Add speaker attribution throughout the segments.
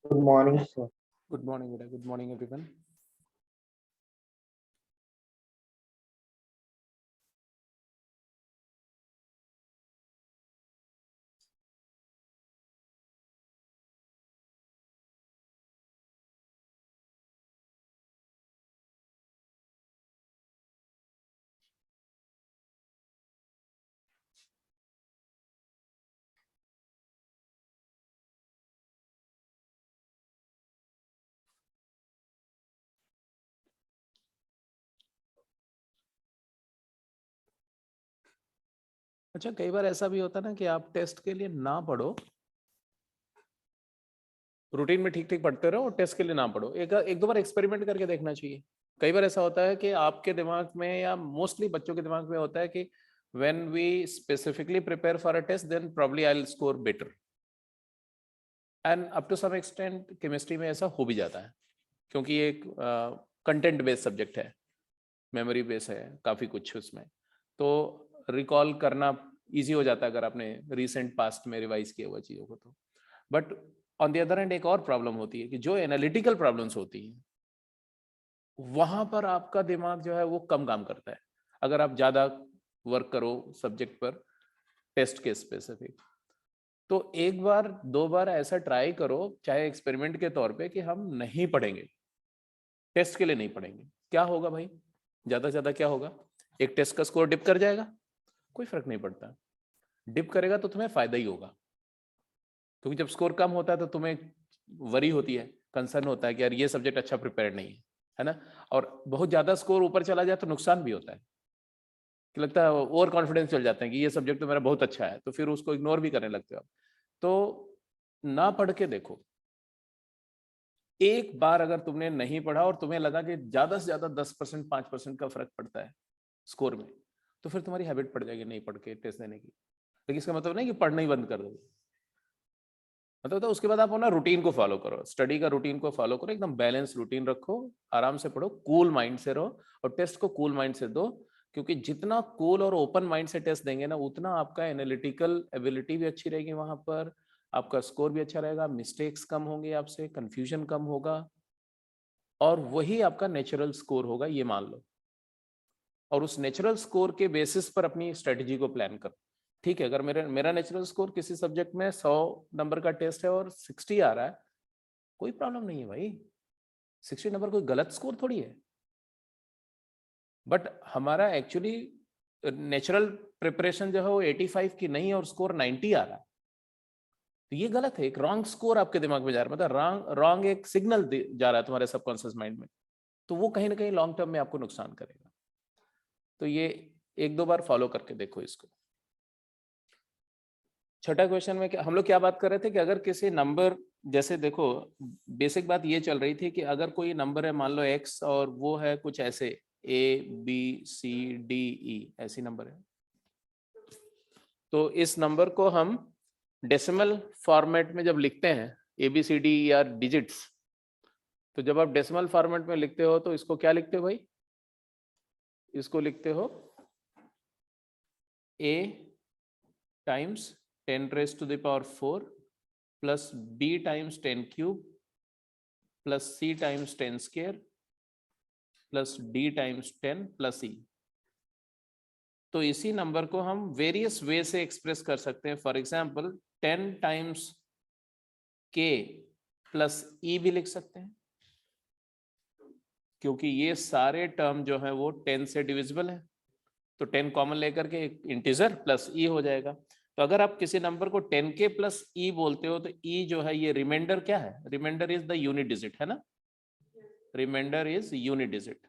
Speaker 1: Good morning, sir.
Speaker 2: Good morning, Vida. Good morning, everyone. अच्छा, कई बार ऐसा भी होता है ना कि आप टेस्ट के लिए ना पढ़ो, रूटीन में ठीक ठीक पढ़ते रहो और टेस्ट के लिए ना पढ़ो। एक दो बार एक्सपेरिमेंट करके देखना चाहिए। कई बार ऐसा होता है कि आपके दिमाग में या मोस्टली बच्चों के दिमाग में होता है कि when we specifically prepare for a test then probably I'll score better, and up to some extent chemistry में ऐसा हो भी जाता है क्योंकि ये एक कंटेंट बेस्ड सब्जेक्ट है, मेमोरी बेस है, काफ़ी कुछ उसमें, तो रिकॉल करना इजी हो जाता है अगर आपने रिसेंट पास्ट में रिवाइज किया हुआ चीज़ों को। तो but on the other hand एक और प्रॉब्लम होती है कि जो एनालिटिकल प्रॉब्लम्स होती हैं वहां पर आपका दिमाग जो है वो कम काम करता है अगर आप ज़्यादा वर्क करो सब्जेक्ट पर टेस्ट के स्पेसिफिक। तो एक बार दो बार ऐसा ट्राई करो, चाहे एक्सपेरिमेंट के तौर पे, कि हम नहीं पढ़ेंगे, टेस्ट के लिए नहीं पढ़ेंगे। क्या होगा भाई, ज़्यादा से ज़्यादा क्या होगा, एक टेस्ट का स्कोर डिप कर जाएगा, कोई फर्क नहीं पड़ता। डिप करेगा तो तुम्हें फायदा ही होगा, क्योंकि जब स्कोर कम होता है तो तुम्हें वरी होती है, कंसर्न होता है कि यार ये सब्जेक्ट अच्छा प्रिपेयर्ड नहीं है ना। और बहुत ज़्यादा स्कोर ऊपर चला जाए तो नुकसान भी होता है कि लगता है ओवर कॉन्फिडेंस चल जाते हैं कि ये सब्जेक्ट तो मेरा बहुत अच्छा है, तो फिर उसको इग्नोर भी करने लगते हो। तो ना पढ़ के देखो, एक बार अगर तुमने नहीं पढ़ा और तुम्हें लगा कि ज्यादा से ज्यादा 10% 5% का फर्क पड़ता है स्कोर में, तो फिर तुम्हारी हैबिट पड़ जाएगी नहीं पढ़ के टेस्ट देने की। लेकिन इसका मतलब नहीं कि पढ़ना ही बंद कर दोगे, मतलब तो उसके बाद आप ना रूटीन को फॉलो करो, स्टडी का रूटीन को फॉलो करो, एकदम बैलेंस रूटीन रखो, आराम से पढ़ो, कूल माइंड से रहो और टेस्ट को कूल माइंड से दो। क्योंकि जितना कूल और ओपन माइंड से टेस्ट देंगे ना, उतना आपका एनालिटिकल एबिलिटी भी अच्छी रहेगी, वहां पर आपका स्कोर भी अच्छा रहेगा, मिस्टेक्स कम होंगे, आपसे कंफ्यूजन कम होगा, और वही आपका नेचुरल स्कोर होगा, ये मान लो। और उस नेचुरल स्कोर के बेसिस पर अपनी स्ट्रेटजी को प्लान करो। ठीक है, अगर मेरा नेचुरल स्कोर किसी सब्जेक्ट में 100 नंबर का टेस्ट है और 60 आ रहा है, कोई प्रॉब्लम नहीं है भाई, 60 नंबर कोई गलत स्कोर थोड़ी है। बट हमारा एक्चुअली नेचुरल प्रिपरेशन जो है वो 85 की नहीं है और स्कोर 90 आ रहा है, तो ये गलत है, एक रॉन्ग स्कोर आपके दिमाग में जा रहा है, मतलब रॉन्ग एक सिग्नल जा रहा है तुम्हारे सबकॉन्शियस माइंड में, तो वो कहीं ना कहीं लॉन्ग टर्म में आपको नुकसान करेगा। तो ये एक दो बार फॉलो करके देखो इसको। छठा क्वेश्चन में हम लोग क्या बात कर रहे थे कि अगर किसी नंबर, जैसे देखो बेसिक बात ये चल रही थी कि अगर कोई नंबर है मान लो x और वो है कुछ ऐसे ABCDE ऐसी नंबर है, तो इस नंबर को हम डेसिमल फॉर्मेट में जब लिखते हैं ABCD या डिजिट्स, तो जब आप डेसिमल फॉर्मेट में लिखते हो तो इसको क्या लिखते हो भाई, इसको लिखते हो A times 10 raised to the power 4 plus B times 10 cube plus C times 10 square plus D times 10 plus E। तो इसी नंबर को हम वेरियस वे से एक्सप्रेस कर सकते हैं। For example 10 times K plus E भी लिख सकते हैं, क्योंकि ये सारे टर्म जो है वो 10 से डिविजिबल है, तो 10 कॉमन लेकर के इंटीजर प्लस E हो जाएगा। तो अगर आप किसी नंबर को 10k प्लस E बोलते हो तो E जो है ये रिमाइंडर क्या है, remainder is the unit digit, है ना, रिमाइंडर इज यूनिट डिजिट।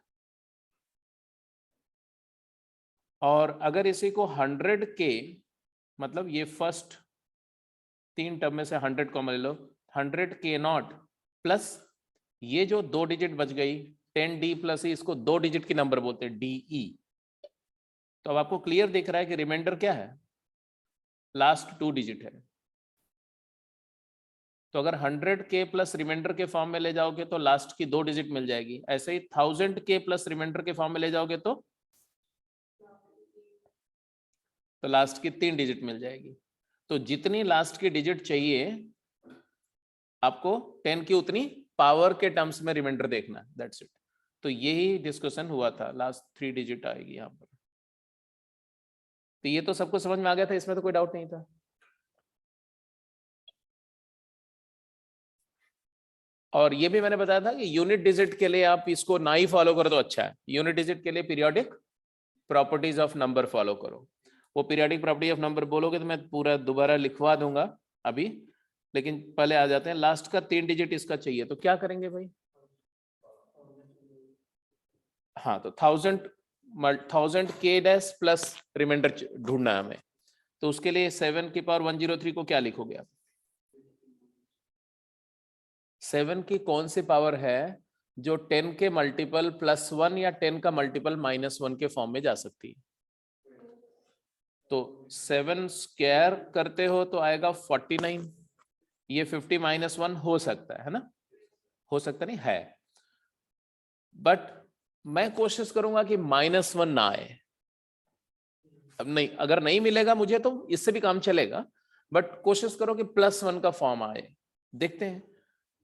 Speaker 2: और अगर इसी को 100k, मतलब ये फर्स्ट 3 टर्म में से 100 कॉमन ले लो, 100k0 प्लस ये जो 2 डिजिट बच गई 10D प्लस E, इसको 2 डिजिट की नंबर बोलते हैं DE। तो अब आपको क्लियर दिख रहा है कि रिमाइंडर क्या है, लास्ट 2 डिजिट है। तो अगर 100k प्लस रिमाइंडर के फॉर्म में ले जाओगे तो लास्ट की 2 डिजिट मिल जाएगी, ऐसे ही 1000k प्लस रिमाइंडर के फॉर्म में ले जाओगे तो लास्ट की 3 डिजिट मिल जाएगी। तो जितनी लास्ट की डिजिट चाहिए आपको 10 की उतनी पावर के टर्म्स में रिमाइंडर देखना है, दैट्स इट। तो यही डिस्कशन हुआ था, लास्ट 3 डिजिट आएगी यहाँ पर। तो ये तो सबको समझ में आ गया था, इसमें तो कोई डाउट नहीं था। और ये भी मैंने बताया था कि यूनिट डिजिट के लिए आप इसको ना ही फॉलो करो तो अच्छा है। यूनिट डिजिट के लिए periodic properties of number follow करो। वो पीरियोडिक प्रॉपर्टी ऑफ नंबर बोलोगे तो मैं पूरा दोबारा लिखवा दूंगा अभी, लेकिन पहले आ जाते हैं लास्ट का 3 डिजिट इसका चाहिए, तो क्या करेंगे भाई? हाँ, तो 1000 k डैश प्लस रिमाइंडर ढूंढना है हमें। तो उसके लिए 7 की पावर 103 को क्या लिखोगे आप? 7 की कौन सी पावर है जो 10 के मल्टीपल +1 या 10 का मल्टीपल -1 के फॉर्म में जा सकती है? तो 7 स्क्वायर करते हो तो आएगा 49। ये 50 -1 हो सकता है ना? हो सकता नहीं है, बट मैं कोशिश करूंगा कि -1 ना आए। अब नहीं, अगर नहीं मिलेगा मुझे तो इससे भी काम चलेगा, बट कोशिश करो कि +1 का फॉर्म आए। देखते हैं,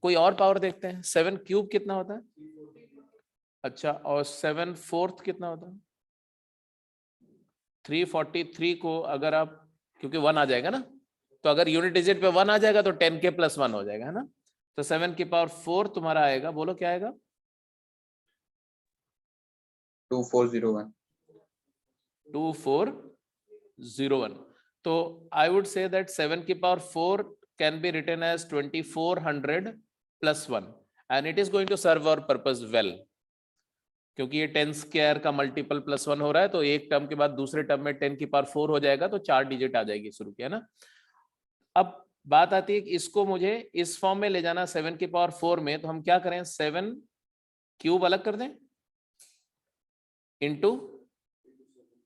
Speaker 2: कोई और पावर देखते हैं। 7 क्यूब कितना होता है? अच्छा, और 7/4 कितना होता है? 343 को अगर आप, क्योंकि 1 आ जाएगा ना, तो अगर यूनिट डिजिट पे 1 आ जाएगा तो 10 के +1 हो जाएगा, है ना? तो 7 की पावर 4 तुम्हारा आएगा, बोलो क्या आएगा?
Speaker 1: 2401।
Speaker 2: 2401। तो आई वुड से दैट 7 की power 4 can be written as 2400 +1 and it is going to serve our purpose well, क्योंकि ये 10 स्क्वायर का मल्टीपल +1 हो रहा है, तो एक टर्म के बाद दूसरे टर्म में 10 की पावर 4 हो जाएगा, तो 4 डिजिट आ जाएगी शुरू की, है ना? अब बात आती है कि इसको मुझे इस फॉर्म में ले जाना 7 की पावर 4 में, तो हम क्या करें? 7 क्यूब अलग कर दें इंटू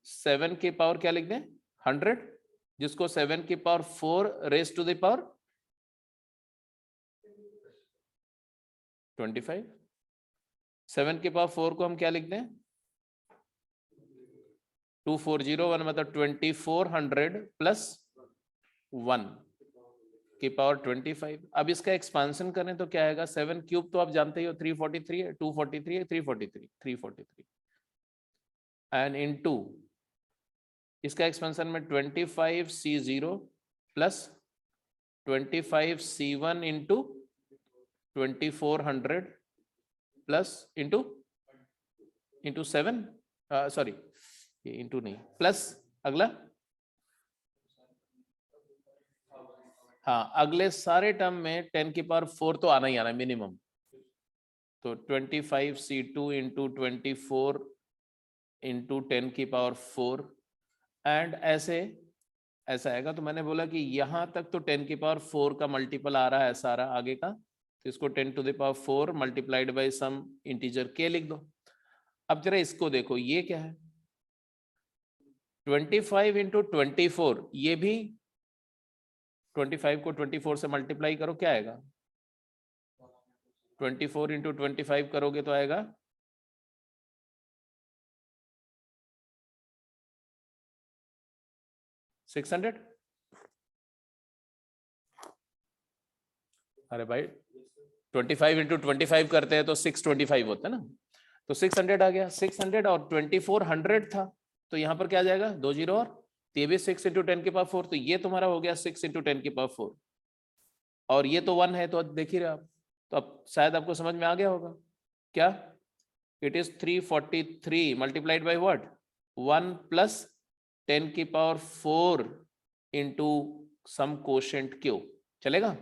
Speaker 2: 7 की पावर क्या लिख दें? 100, जिसको 7 की power 4 raise to the power 25। 7 की पावर 4 को हम क्या लिख दें? 2401, मतलब 2400 प्लस 1 की पावर 25। अब इसका एक्सपांशन करें तो क्या आएगा? 7 क्यूब तो आप जानते ही हो 343 है, 243 है, 343 एंड इनटू इसका एक्सपेंशन में 25C0 plus 25C1 into 2400 plus into 7, sorry ये इंटू नहीं, प्लस अगला, हाँ अगले सारे टर्म में 10 की पावर 4 तो आना ही आना मिनिमम। तो 25C2 इंटू 24 इंटू 10 की पावर 4 एंड ऐसे ऐसा आएगा। तो मैंने बोला कि यहां तक तो 10 की पावर 4 का मल्टीपल आ रहा है सारा आगे का, तो इसको 10 to the power 4 multiplied by some integer k लिख दो। अब जरा इसको देखो, ये क्या है? 25 इंटू 24, ये भी 25 को 24 से मल्टीप्लाई करो, क्या आएगा? 24 इंटू 25 करोगे तो आएगा 600। अरे भाई 25 इंटू 25 करते हैं तो 625 होता है ना, तो 600 आ गया। 600 और 2400 था, तो यहाँ पर क्या आ जाएगा? 2 जीरो, और ये भी 6 इंटू 10 की पावर 4, तो ये तुम्हारा हो गया 6 इंटू 10 की पावर 4, और ये तो 1 है, तो देख ही रहे आप। तो अब शायद आपको समझ में आ गया होगा क्या? It is 343 multiplied by what? 1 plus 10 की पावर 4 इंटू सम कोशेंट क्यू, चलेगा?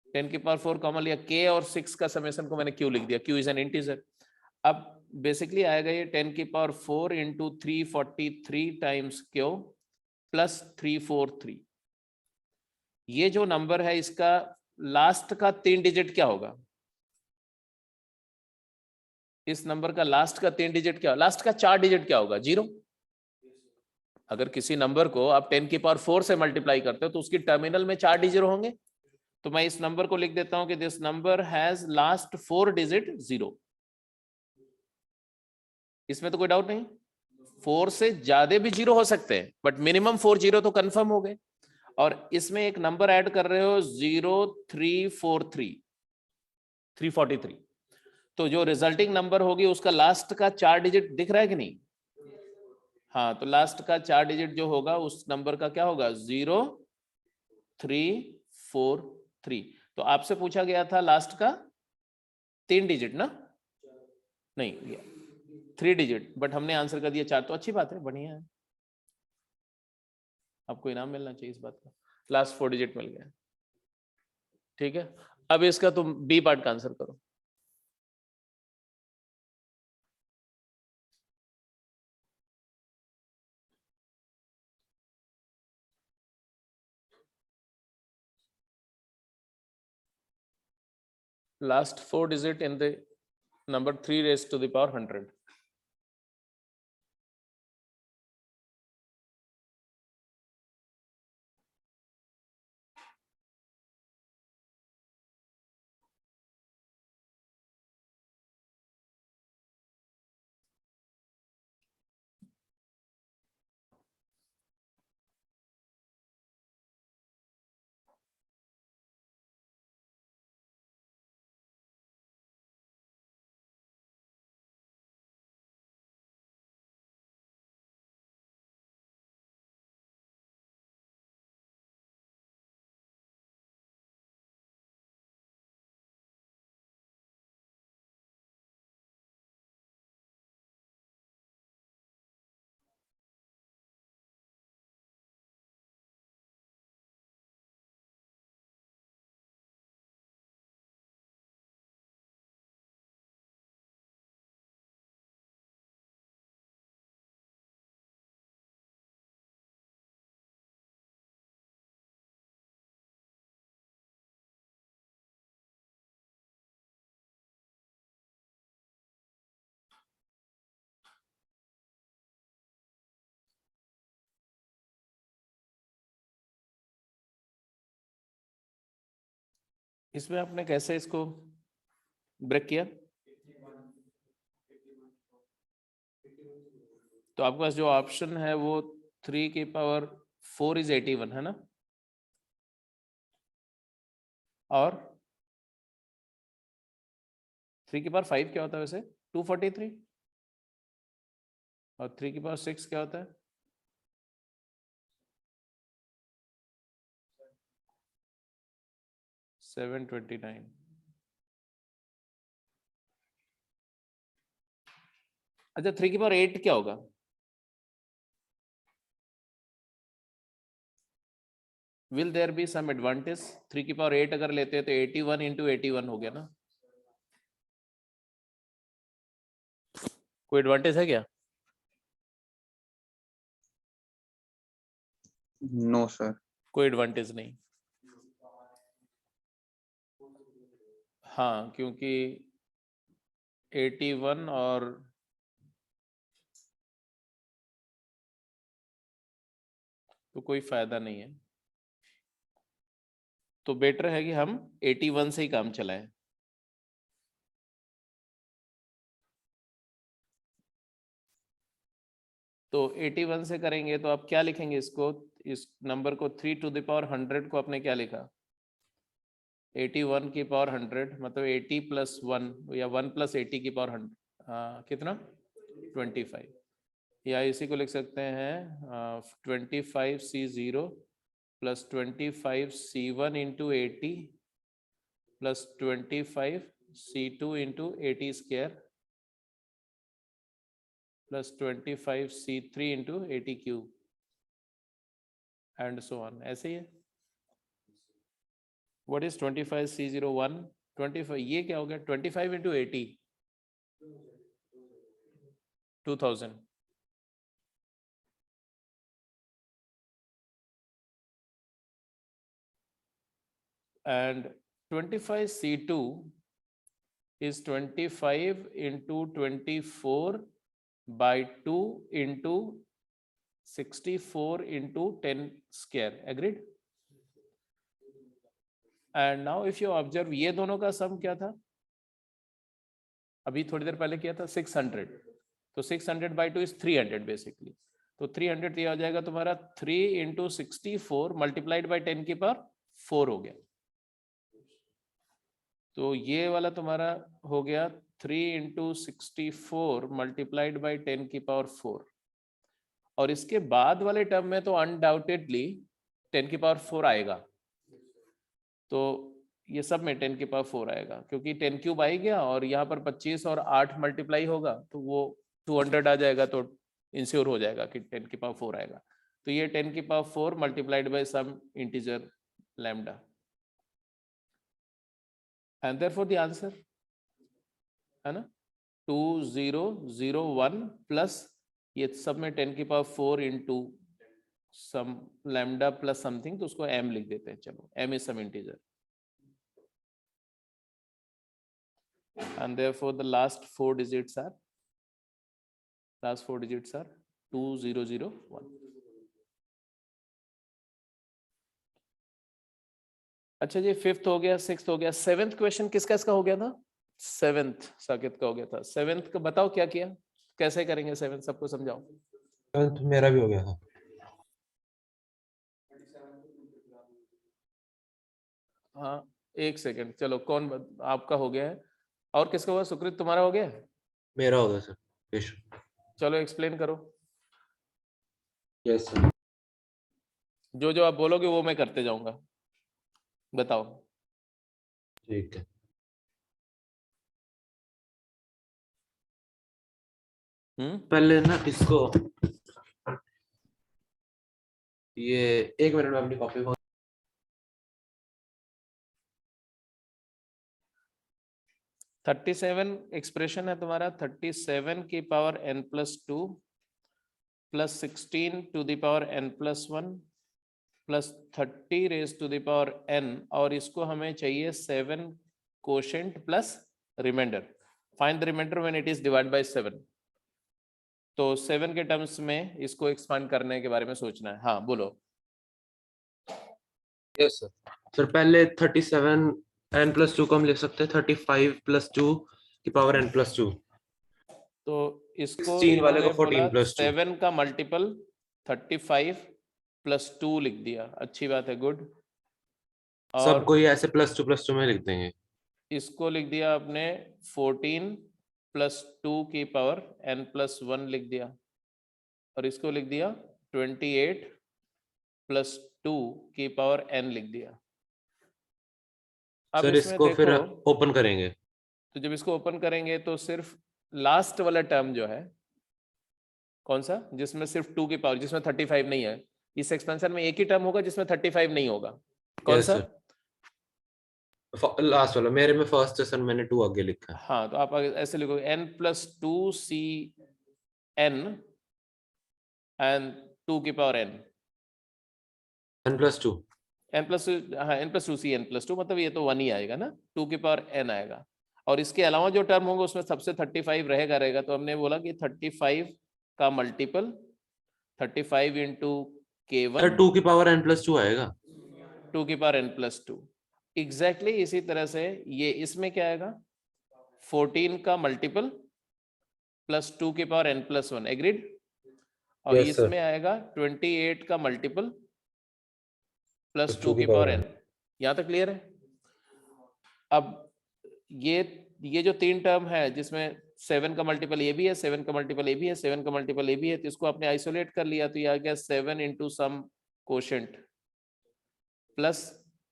Speaker 2: 10 की पावर 4 कॉमन लिया, k और 6 का समेशन को मैंने q लिख दिया, q इज एन इंटीजर। अब बेसिकली आएगा ये 10 की power 4 into 343 times q plus 343। ये जो नंबर है इसका लास्ट का 3 डिजिट क्या होगा? इस नंबर का लास्ट का 3 डिजिट क्या, लास्ट का 4 डिजिट क्या होगा? 0। अगर किसी नंबर को आप 10 की पावर 4 से मल्टीप्लाई करते हो तो उसकी टर्मिनल में 4 डिजिट होंगे। तो मैं इस नंबर को लिख देता हूं कि this number has last 4 digit 0। इसमें तो कोई डाउट नहीं, 4 से ज्यादा भी 0 हो सकते हैं, बट मिनिमम 4 जीरो तो कंफर्म हो गए। और इसमें एक नंबर ऐड कर रहे हो 0343 तो जो रिजल्टिंग नंबर होगी उसका लास्ट का 4 डिजिट दिख रहा है कि नहीं? हाँ, तो लास्ट का 4 डिजिट जो होगा उस नंबर का क्या होगा? 0343। तो आपसे पूछा गया था लास्ट का 3 डिजिट ना, नहीं 3 डिजिट, बट हमने आंसर कर दिया 4। तो अच्छी बात है, बढ़िया है, आपको इनाम मिलना चाहिए इस बात का। लास्ट 4 डिजिट मिल गया, ठीक है। अब इसका तुम बी पार्ट का आंसर करो। Last 4 digit in the number 3 raised to the power 100. इसमें आपने कैसे इसको ब्रेक किया? तो आपके पास जो ऑप्शन है वो 3 की पावर 4 इज 81 है ना, और 3 की पावर 5 क्या होता है वैसे? 243, और 3 की पावर 6 क्या होता है? 729। अच्छा, 3 की पावर 8 क्या होगा? Will there be some advantage? 3 की पावर 8 अगर लेते हैं तो 81 इंटू 81 हो गया ना, कोई एडवांटेज है क्या?
Speaker 1: No sir.
Speaker 2: कोई एडवांटेज नहीं। हाँ, क्योंकि 81 और तो कोई फायदा नहीं है, तो बेटर है कि हम 81 से ही काम चलाएं। तो 81 से करेंगे तो आप क्या लिखेंगे इसको, इस नंबर को 3 टू द पावर 100 को आपने क्या लिखा? 81 की पावर 100 मतलब 80 प्लस 1 या 1 प्लस 80 की पावर 100, कितना? 25। या इसी को लिख सकते हैं 25C0 plus 25C1 into 80 plus 25C2 into 80 square plus 25C3 into 80 cube and so on, ऐसे ही है। What is 25C01? 25 ये क्या हो गया? 25 into 80 2000, and 25C2 is 25 into 24 by 2 into 64 into 10 square, agreed? And now if you observe ये दोनों का सम क्या था? अभी थोड़ी देर पहले किया था 600, तो 600 by 2 is 300 बेसिकली। तो 300 दिया हो जाएगा तुम्हारा 3 इंटू 64 मल्टीप्लाइड बाई 10 की पावर 4 हो गया। तो ये वाला तुम्हारा हो गया 3 इंटू 64 मल्टीप्लाइड बाई 10 की पावर 4। और इसके बाद वाले टर्म में तो अनडाउटेडली 10 की पावर 4 आएगा। तो ये सब में 10 की पावर 4 आएगा, क्योंकि 10 क्यूब आ गया और यहाँ पर 25 और 8 मल्टीप्लाई होगा तो वो 200 आ जाएगा, तो इंश्योर हो जाएगा कि 10 की पावर 4 आएगा। तो ये 10 की power 4 multiplied by some integer lambda, and therefore the answer है ना 2001 प्लस ये सब में 10 की power 4 into some lambda plus something, तो उसको m लिख देते हैं। चलो m is some integer, and therefore the last four digits are 2001. अच्छा जी, 5th हो गया, 6th हो गया, 7th क्वेश्चन किसका इसका हो गया था? 7th साकेत का हो गया था। 7th का बताओ क्या किया, कैसे करेंगे 7th, सबको समझाओ।
Speaker 3: 7th मेरा भी हो गया था।
Speaker 2: हाँ एक सेकंड, चलो कौन आपका हो गया है और किसका हुआ? सुकृत तुम्हारा हो गया?
Speaker 3: मेरा हो गया सर।
Speaker 2: चलो एक्सप्लेन करो।
Speaker 3: Yes sir.
Speaker 2: जो जो आप बोलोगे वो मैं करते जाऊंगा, बताओ।
Speaker 3: ठीक है। पहले ना इसको ये 1 मिनट में अपनी कॉपी खोल।
Speaker 2: 37 एक्सप्रेशन है तुम्हारा, 37 की power n+2 plus 16 to the power n+1 plus 30 raise to the power n, और इसको हमें चाहिए 7 quotient plus remainder. Find the remainder when it is divide by 7। तो 7 के टर्म्स में इसको एक्सपांड करने के बारे में सोचना है। हाँ बोलो।
Speaker 3: Yes sir. सर पहले 37 n+2 को हम लिख सकते हैं 35 + 2 की पावर n+2।
Speaker 2: तो इसको
Speaker 3: 16 वाले को
Speaker 2: इन्होंने
Speaker 3: 14
Speaker 2: बोला
Speaker 3: + 2।
Speaker 2: 7 का मल्टीपल 35 + 2 लिख दिया, अच्छी बात है, गुड। और
Speaker 3: सबको ये ऐसे +2 में लिख देंगे।
Speaker 2: इसको लिख दिया आपने 14 + 2 की पावर n+1 लिख दिया, और इसको लिख दिया 28 + 2 की पावर n लिख दिया। अब
Speaker 3: सर
Speaker 2: इसमें
Speaker 3: इसको फिर
Speaker 2: देखो,
Speaker 3: ओपन करेंगे।
Speaker 2: तो जब इसको ओपन करेंगे तो सिर्फ लास्ट वाला टर्म जो है कौन सा, जिसमें सिर्फ 2 की पावर, जिसमें 35 नहीं है, इस एक्सपेंशन में एक ही टर्म होगा जिसमें 35 नहीं होगा। कौन सा?
Speaker 3: लास्ट वाला। मेरे में फर्स्ट है सर, मैंने 2 आगे लिखा है।
Speaker 2: हाँ तो आप ऐसे लिखोगे n+2 cn एंड 2 की पावर n
Speaker 3: n+2।
Speaker 2: हाँ n+2 cn+2, मतलब ये तो 1 ही आएगा ना, 2 की पावर n आएगा। और इसके अलावा जो टर्म होंगे उसमें सबसे 35 रहेगा। तो हमने बोला कि 35 का मल्टीपल 35 इंटू k1,
Speaker 3: 2 की पावर n+2 आएगा।
Speaker 2: 2 की पावर n+2 एग्जैक्टली। इसी तरह से ये इसमें क्या आएगा, 14 का मल्टीपल प्लस 2 की पावर n+1, एग्रीड। और
Speaker 3: Yes, sir.
Speaker 2: इसमें आएगा 28 का मल्टीपल प्लस 2 की पावर n। यहां तक क्लियर है? अब ये जो 3 टर्म है जिसमें 7 का मल्टीपल ये भी है, 7 का मल्टीपल ये भी है, 7 का मल्टीपल ये भी है, तो इसको आपने आइसोलेट कर लिया, तो ये आ गया 7 इंटू सम कोशेंट प्लस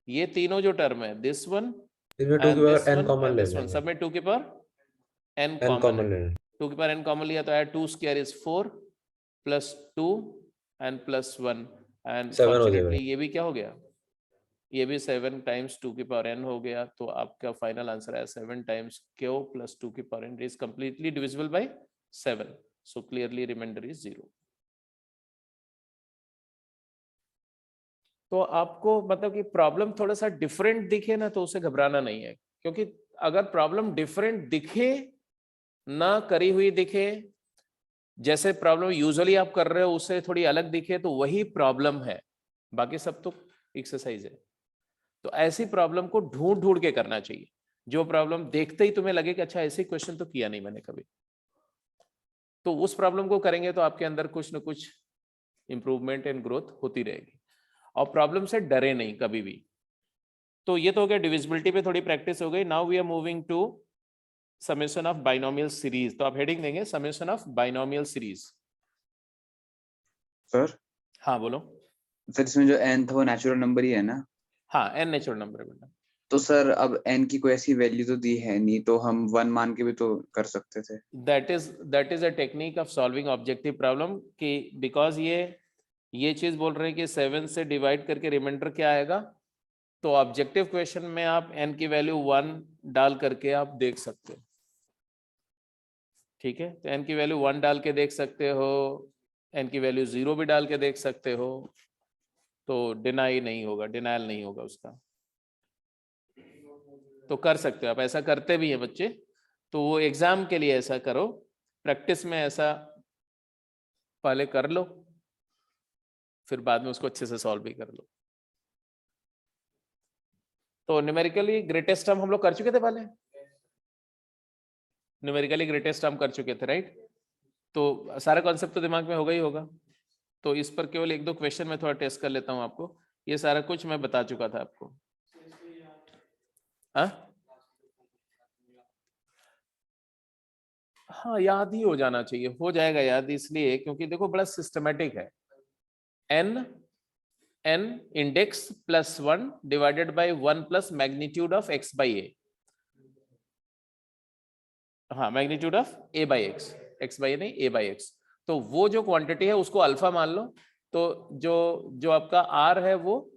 Speaker 2: ये तीनों जो टर्म है, दिस वन
Speaker 3: इसमें 2 की पावर n कॉमन ले
Speaker 2: दिस वन,
Speaker 3: लेंगे।
Speaker 2: सब में 2 की power n
Speaker 3: n
Speaker 2: common
Speaker 3: common ले
Speaker 2: है।
Speaker 3: लेंगे।
Speaker 2: 2 की पावर n कॉमन लिया तो आया 2 square is 4 plus 2 and plus 1, and
Speaker 3: 7 हो जाएगा।
Speaker 2: फॉर्चुनेटली ये भी क्या हो गया, ये भी 7 टाइम्स 2 की पावर n हो गया। तो आपका फाइनल आंसर है 7 टाइम्स q प्लस 2 की power n is completely divisible by 7, so clearly remainder is 0। तो आपको मतलब कि प्रॉब्लम थोड़ा सा डिफरेंट दिखे ना तो उसे घबराना नहीं है, क्योंकि अगर प्रॉब्लम डिफरेंट दिखे ना करी हुई दिखे, जैसे प्रॉब्लम यूजुअली आप कर रहे हो उससे थोड़ी अलग दिखे, तो वही प्रॉब्लम है, बाकी सब तो एक्सरसाइज है। तो ऐसी प्रॉब्लम को ढूंढ ढूंढ के करना चाहिए, जो प्रॉब्लम देखते ही तुम्हें लगे कि अच्छा ऐसे क्वेश्चन तो किया नहीं मैंने कभी, तो उस प्रॉब्लम को करेंगे तो आपके अंदर कुछ न कुछ इंप्रूवमेंट एंड ग्रोथ होती रहेगी, और प्रॉब्लम से डरे नहीं कभी भी। तो ये तो हो गया डिविजिबिलिटी पे थोड़ी प्रैक्टिस हो गई। Now we are moving to summation of binomial series. तो आप हेडिंग देंगे summation of binomial series.
Speaker 1: Sir
Speaker 2: हाँ बोलो।
Speaker 1: सर इसमें जो n था वो नेचुरल नंबर ही है ना?
Speaker 2: हाँ एन नेचुरल नंबर है बेटा।
Speaker 1: तो सर अब n की कोई ऐसी वैल्यू तो दी है नहीं, तो हम 1 मान के भी तो कर सकते थे।
Speaker 2: That is a technique of solving objective problem कि बिकॉज ये चीज बोल रहे हैं कि 7 से डिवाइड करके रिमाइंडर क्या आएगा, तो ऑब्जेक्टिव क्वेश्चन में आप n की वैल्यू 1 डाल करके आप देख सकते हो। ठीक है, तो n की वैल्यू 1 डाल के देख सकते हो, n की वैल्यू 0 भी डाल के देख सकते हो, तो डिनाई नहीं होगा, डिनायल नहीं होगा उसका। तो कर सकते हो आप, ऐसा करते भी हैं बच्चे। तो वो एग्जाम के लिए ऐसा करो, प्रैक्टिस में ऐसा पहले कर लो, फिर बाद में उसको अच्छे से सॉल्व भी कर लो। तो न्यूमेरिकली ग्रेटेस्ट टर्म हम लोग कर चुके थे पहले, न्यूमेरिकली ग्रेटेस्ट टर्म कर चुके थे राइट। तो सारा कॉन्सेप्ट तो दिमाग में होगा ही होगा। तो इस पर केवल एक दो क्वेश्चन में थोड़ा टेस्ट कर लेता हूँ आपको। ये सारा कुछ मैं बता चुका था आपको। हाँ याद ही हो जाना चाहिए, हो जाएगा याद इसलिए क्योंकि देखो बड़ा सिस्टमेटिक है। n index plus 1 divided by 1 plus magnitude of x by A. हाँ magnitude of a by X, x by A नहीं a बाई एक्स। तो वो जो क्वांटिटी है उसको अल्फा मान लो। तो जो आपका r है वो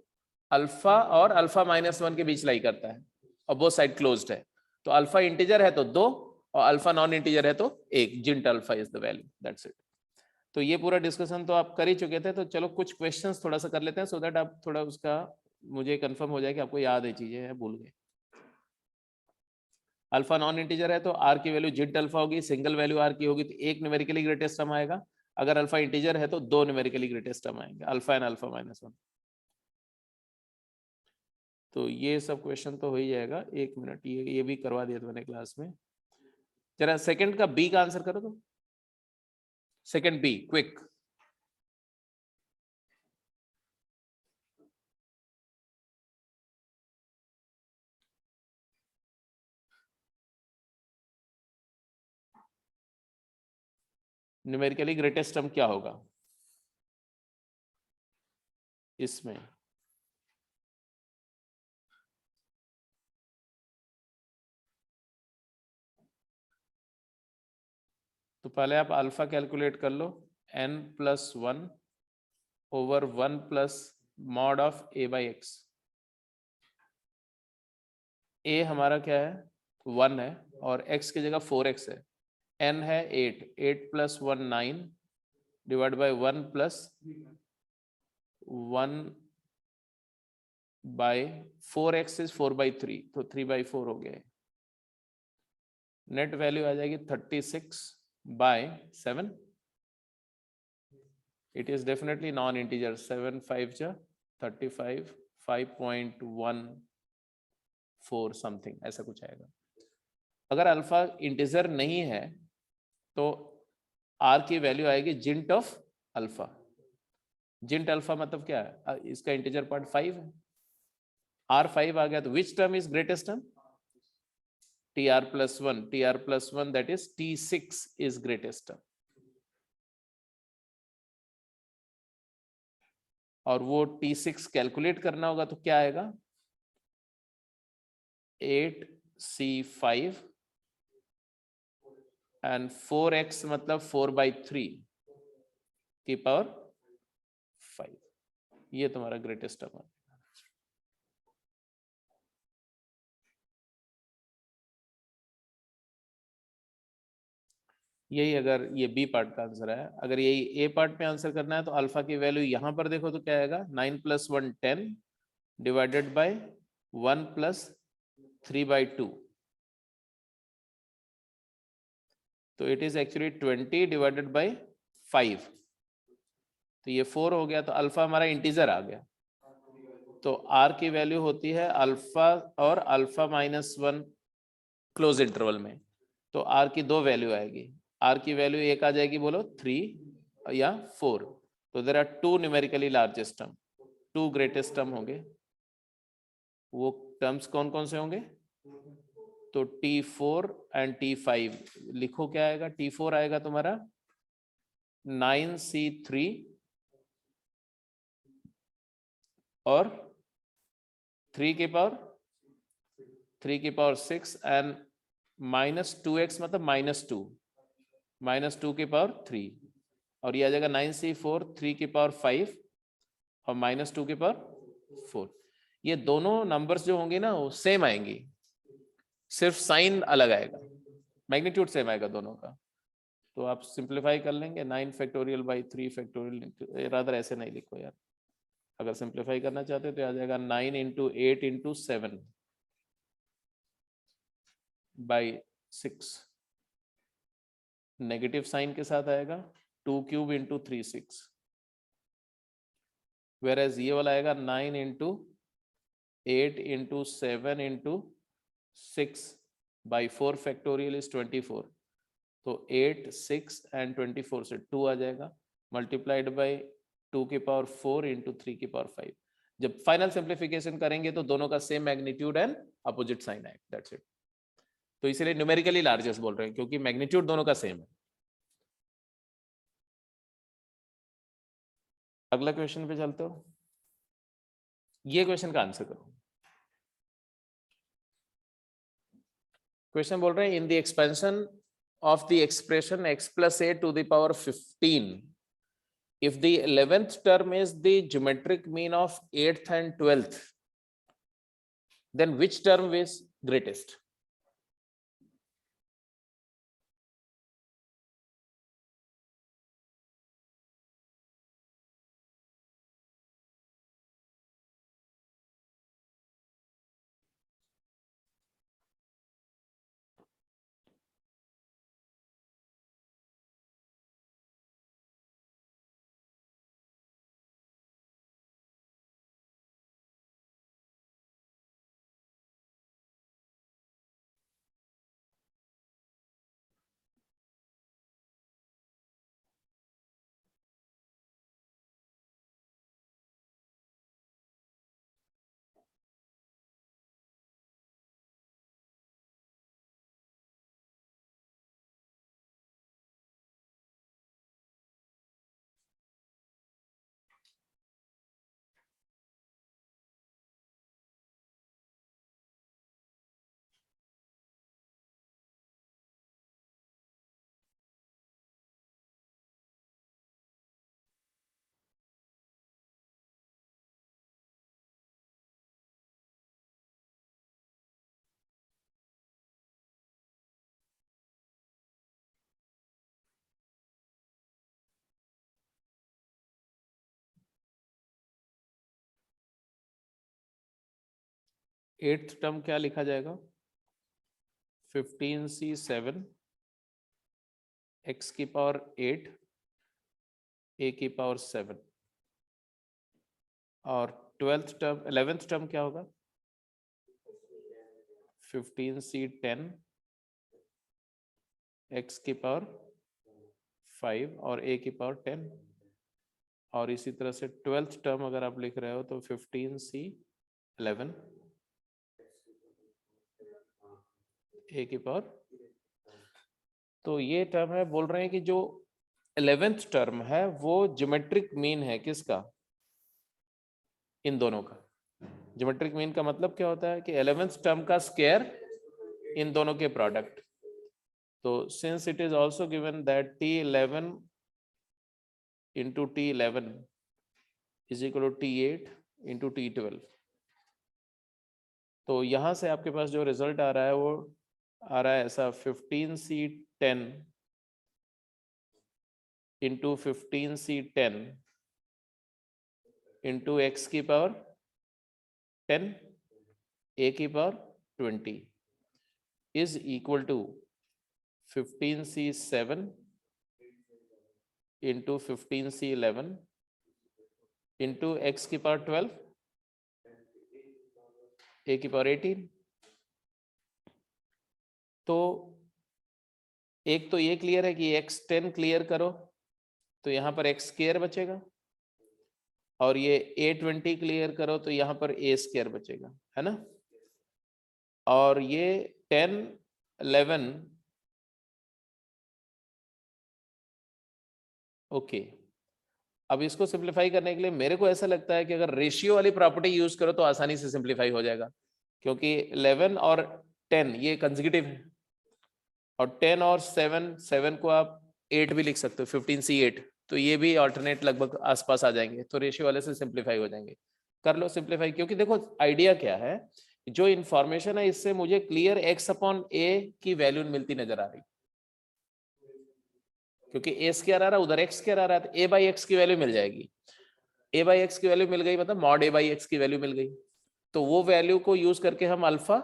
Speaker 2: अल्फा और अल्फा माइनस 1 के बीच लाई करता है, और वो साइड क्लोज्ड है। तो अल्फा इंटीजर है तो 2 और अल्फा नॉन इंटीजर है तो 1। जिंट alpha is the value, that's it. तो ये पूरा डिस्कशन तो आप कर ही चुके थे। तो चलो कुछ क्वेश्चंस थोड़ा सा कर लेते हैं, सो दैट आप थोड़ा उसका मुझे कंफर्म हो जाए कि आपको याद है चीजें, है भूल गए। अल्फा नॉन इंटीजर है तो आर की वैल्यू जिंट अल्फा होगी, सिंगल वैल्यू आर की होगी तो एक न्यूमेरिकली ग्रेटेस्ट टर्म आएगा। अगर अल्फा इंटीजर है तो 2 न्यूमेरिकली ग्रेटेस्ट टर्म आएंगे, अल्फा एंड अल्फा माइनस 1। तो ये सब क्वेश्चन तो हो ही जाएगा। एक मिनट, ये भी करवा दिया था मैंने क्लास में। जरा सेकंड का बी का आंसर करो तो, second be quick. Numerically greatest term क्या होगा इसमें? तो पहले आप अल्फा कैलकुलेट कर लो, n plus 1 over 1 plus mod of a by x. a हमारा क्या है 1 है और x की जगह 4x है, n है 8, 8 plus 1 9 divide by 1 plus 1 by 4x is 4 by 3, तो 3 बाई 4 हो गया। नेट वैल्यू आ जाएगी 36 by 7। It is definitely non integer, 7 5 जा 35, 5.14 समथिंग ऐसा कुछ आएगा। अगर अल्फा इंटीजर नहीं है तो आर की वैल्यू आएगी जिंट ऑफ अल्फा। जिंट अल्फा मतलब क्या है, इसका इंटीजर पार्ट 5 है, आर 5 आ गया तो which term is greatest term? tr plus 1, tr plus 1 that is t6 is greatest term। और वो t6 कैलकुलेट करना होगा तो क्या आएगा 8c5 एंड 4x मतलब 4/3 की पावर 5। ये तुम्हारा ग्रेटेस्ट टर्म है। यही अगर ये बी पार्ट का आंसर है। अगर यही ए पार्ट में आंसर करना है तो अल्फा की वैल्यू यहां पर देखो तो क्या आएगा 9 प्लस 1 10 डिवाइडेड बाय 1 प्लस 3/2, तो it is actually 20 divided by 5, तो ये 4 हो गया। तो अल्फा हमारा इंटीजर आ गया, तो आर की वैल्यू होती है अल्फा और अल्फा माइनस 1 क्लोज इंटरवल में। तो आर की दो वैल्यू आएगी, आर की वैल्यू एक आ जाएगी बोलो 3 या 4, तो there are two numerically largest term, two greatest term होंगे। वो टर्म्स कौन कौन से होंगे? तो T4 एंड T5 लिखो। क्या आएगा? T4 आएगा तुम्हारा 9C3 और 3 की पावर 6 एंड -2x मतलब -2 की पावर 3, और ये आ जाएगा 9C4 3 की पावर 5 और -2 की पावर 4। ये दोनों नंबर्स जो होंगे ना वो सेम आएंगी, सिर्फ साइन अलग आएगा, मैग्नीट्यूड सेम आएगा दोनों का। तो आप सिंप्लीफाई कर लेंगे 9 फैक्टोरियल बाई 3 फैक्टोरियल, रादर ऐसे नहीं लिखो यार, अगर सिंप्लीफाई करना चाहते हो तो आ जाएगा 9 into 8 into 7 by 6, negative sign के साथ आएगा 2 क्यूब इंटू 3 6, वेयर ये वाला आएगा 9 into 8 into 7 into 6 by 4 factorial is 24। तो 8 6 एंड 24 से 2 आ जाएगा, मल्टीप्लाइड बाई 2 की पावर 4 इंटू 3 की पावर 5। जब फाइनल सिंप्लीफिकेशन करेंगे तो दोनों का same magnitude and opposite sign आएगा, दैट्स इट। तो इसलिए न्यूमेरिकली लार्जेस्ट बोल रहे हैं क्योंकि मैग्नीट्यूड दोनों का सेम है। अगला क्वेश्चन पे चलते हो। ये क्वेश्चन का आंसर करो। क्वेश्चन बोल रहे हैं in the expansion of the expression x plus a to the power 15, if the 11th term is the geometric mean of 8th and 12th, then which term is greatest? Eighth term क्या लिखा जाएगा? 15c7 x की power 8 a की power 7, और 11th term क्या होगा? 15c10 x की power 5 और a की पावर 10, और इसी तरह से 12th टर्म अगर आप लिख रहे हो तो 15c11 a की पावर। तो ये टर्म है, बोल रहे हैं कि जो 11th टर्म है वो ज्योमेट्रिक मीन है किसका? इन दोनों का। ज्योमेट्रिक मीन का मतलब क्या होता है कि 11th टर्म का स्क्वायर इन दोनों के प्रोडक्ट। तो since it is also given that T11 into T11 is equal to T8 into T12, तो यहां से आपके पास जो रिजल्ट आ रहा है वो आ रहा है ऐसा 15c10 into 15c10 into x की पावर 10 a की power 20 is equal to 15c7 into 15c11 into x की पावर 12 a की पावर 18। तो एक तो ये क्लियर है कि x10 क्लियर करो तो यहाँ पर x स्क्वायर बचेगा, और ये A20 क्लियर करो तो यहाँ पर A² बचेगा, है ना। और ये 10, 11 ओके। अब इसको सिंप्लीफाई करने के लिए मेरे को ऐसा लगता है कि अगर रेशियो वाली प्रॉपर्टी यूज करो तो आसानी से सिंप्लीफाई हो जाएगा, क्योंकि 11 और 10 ये कंसेक्यूटिव है, और 10 और 7 को आप 8 भी लिख सकते हो, 15C8, तो ये भी ऑल्टरनेट लगभग आसपास आ जाएंगे, तो रेशियो वाले से सिंप्लीफाई हो जाएंगे। कर लो सिंप्लीफाई, क्योंकि देखो आइडिया क्या है, जो इंफॉर्मेशन है इससे मुझे क्लियर x/a की वैल्यू मिलती नजर आ रही, क्योंकि A² आ रहा है, उधर x² आ रहा है, तो a/x की वैल्यू मिल जाएगी। a/x की वैल्यू मिल गई मतलब मॉड a/x की वैल्यू मिल गई, तो वो वैल्यू को यूज करके हम अल्फा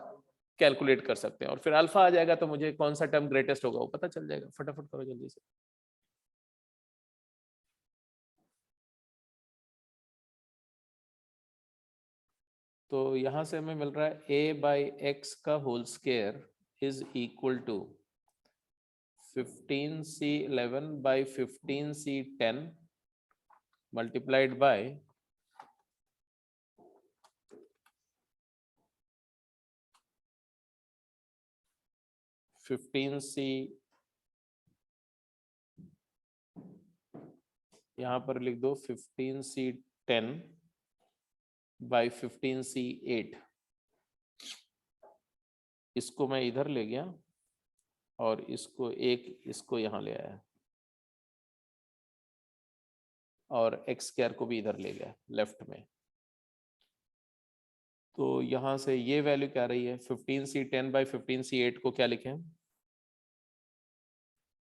Speaker 2: कैलकुलेट कर सकते हैं, और फिर अल्फा आ जाएगा तो मुझे कौन सा टर्म ग्रेटेस्ट होगा वो पता चल जाएगा। फटाफट करो जल्दी से। तो यहां से हमें मिल रहा है a/x का whole square is equal to 15C11 by 15C10 multiplied by 15C, यहां पर लिख दो 15C10 by 15C8। इसको मैं इधर ले गया और इसको यहां ले आया, और x² को भी इधर ले गया लेफ्ट में। तो यहां से ये वैल्यू क्या रही है, 15C10 by 15C8 को क्या लिखें,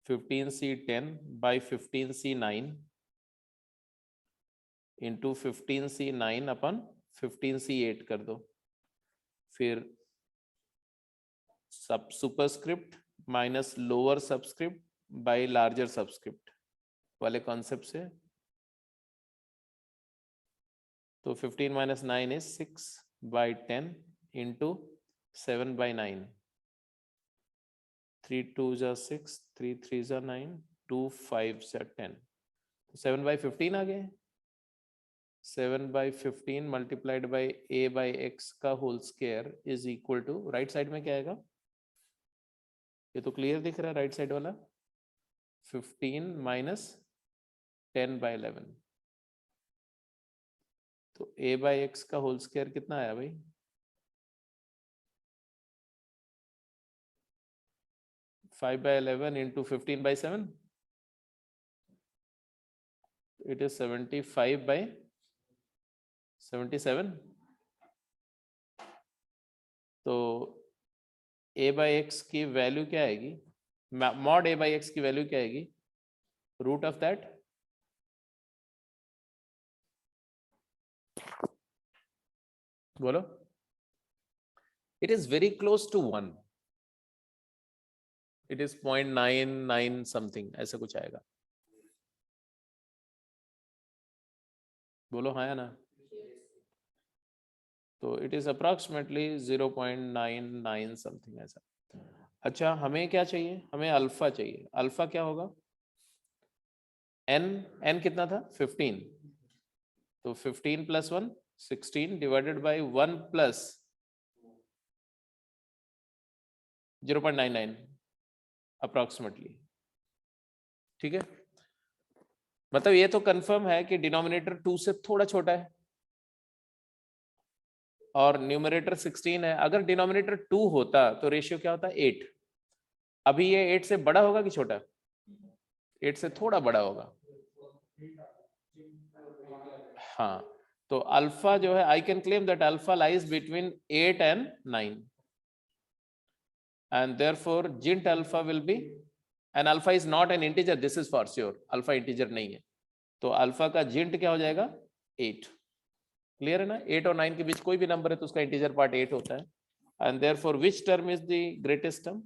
Speaker 2: 15C10 by 15C9 into 15C9 upon 15C8 कर दो, फिर सब superscript minus lower subscript by larger subscript वाले कॉन्सेप्ट से। तो 15 minus 9 is 6 by 10 into 7 by 9, 3 2s are 6, 3 3s are 9, 2 5s are 10, तो 7 by 15 आ गए। 7 by 15 मल्टीप्लाइड बाई a/x का whole square is equal to, right side में क्या आएगा, ये तो क्लियर दिख रहा है राइट साइड वाला, 15 minus 10 by 11, तो a/x का होल स्क्वायर कितना आया भाई, 5 by 11 into 15 by 7, it is 75 by 77। तो a/x की वैल्यू क्या आएगी, मॉड a/x की वैल्यू क्या आएगी, रूट ऑफ दैट, बोलो, it is very close to 1, it is 0.99 something ऐसा कुछ आएगा, बोलो हाँ या ना। तो इट इज अप्रॉक्सीमेटली 0.99 समथिंग ऐसा। अच्छा हमें क्या चाहिए, हमें अल्फा चाहिए। अल्फा क्या होगा, n कितना था 15, तो 15 + 1 16 डिवाइडेड बाय 1 + 0.99 अप्रॉक्सीमेटली, ठीक है। मतलब ये तो कंफर्म है कि डिनोमिनेटर 2 से थोड़ा छोटा है और न्यूमरेटर 16 है। अगर डिनोमिनेटर 2 होता तो रेशियो क्या होता, 8। अभी ये 8 से बड़ा होगा कि छोटा, 8 से थोड़ा बड़ा होगा। हाँ, तो अल्फा जो है, I can claim that alpha lies between 8 and 9 and therefore gint alpha will be, and alpha is not an integer, this is for sure, alpha integer नहीं है, तो अल्फा का जिंट क्या हो जाएगा 8। क्लियर है ना, 8 और 9 के बीच कोई भी नंबर है तो उसका इंटीजर पार्ट 8 होता है, and therefore which term is the greatest term,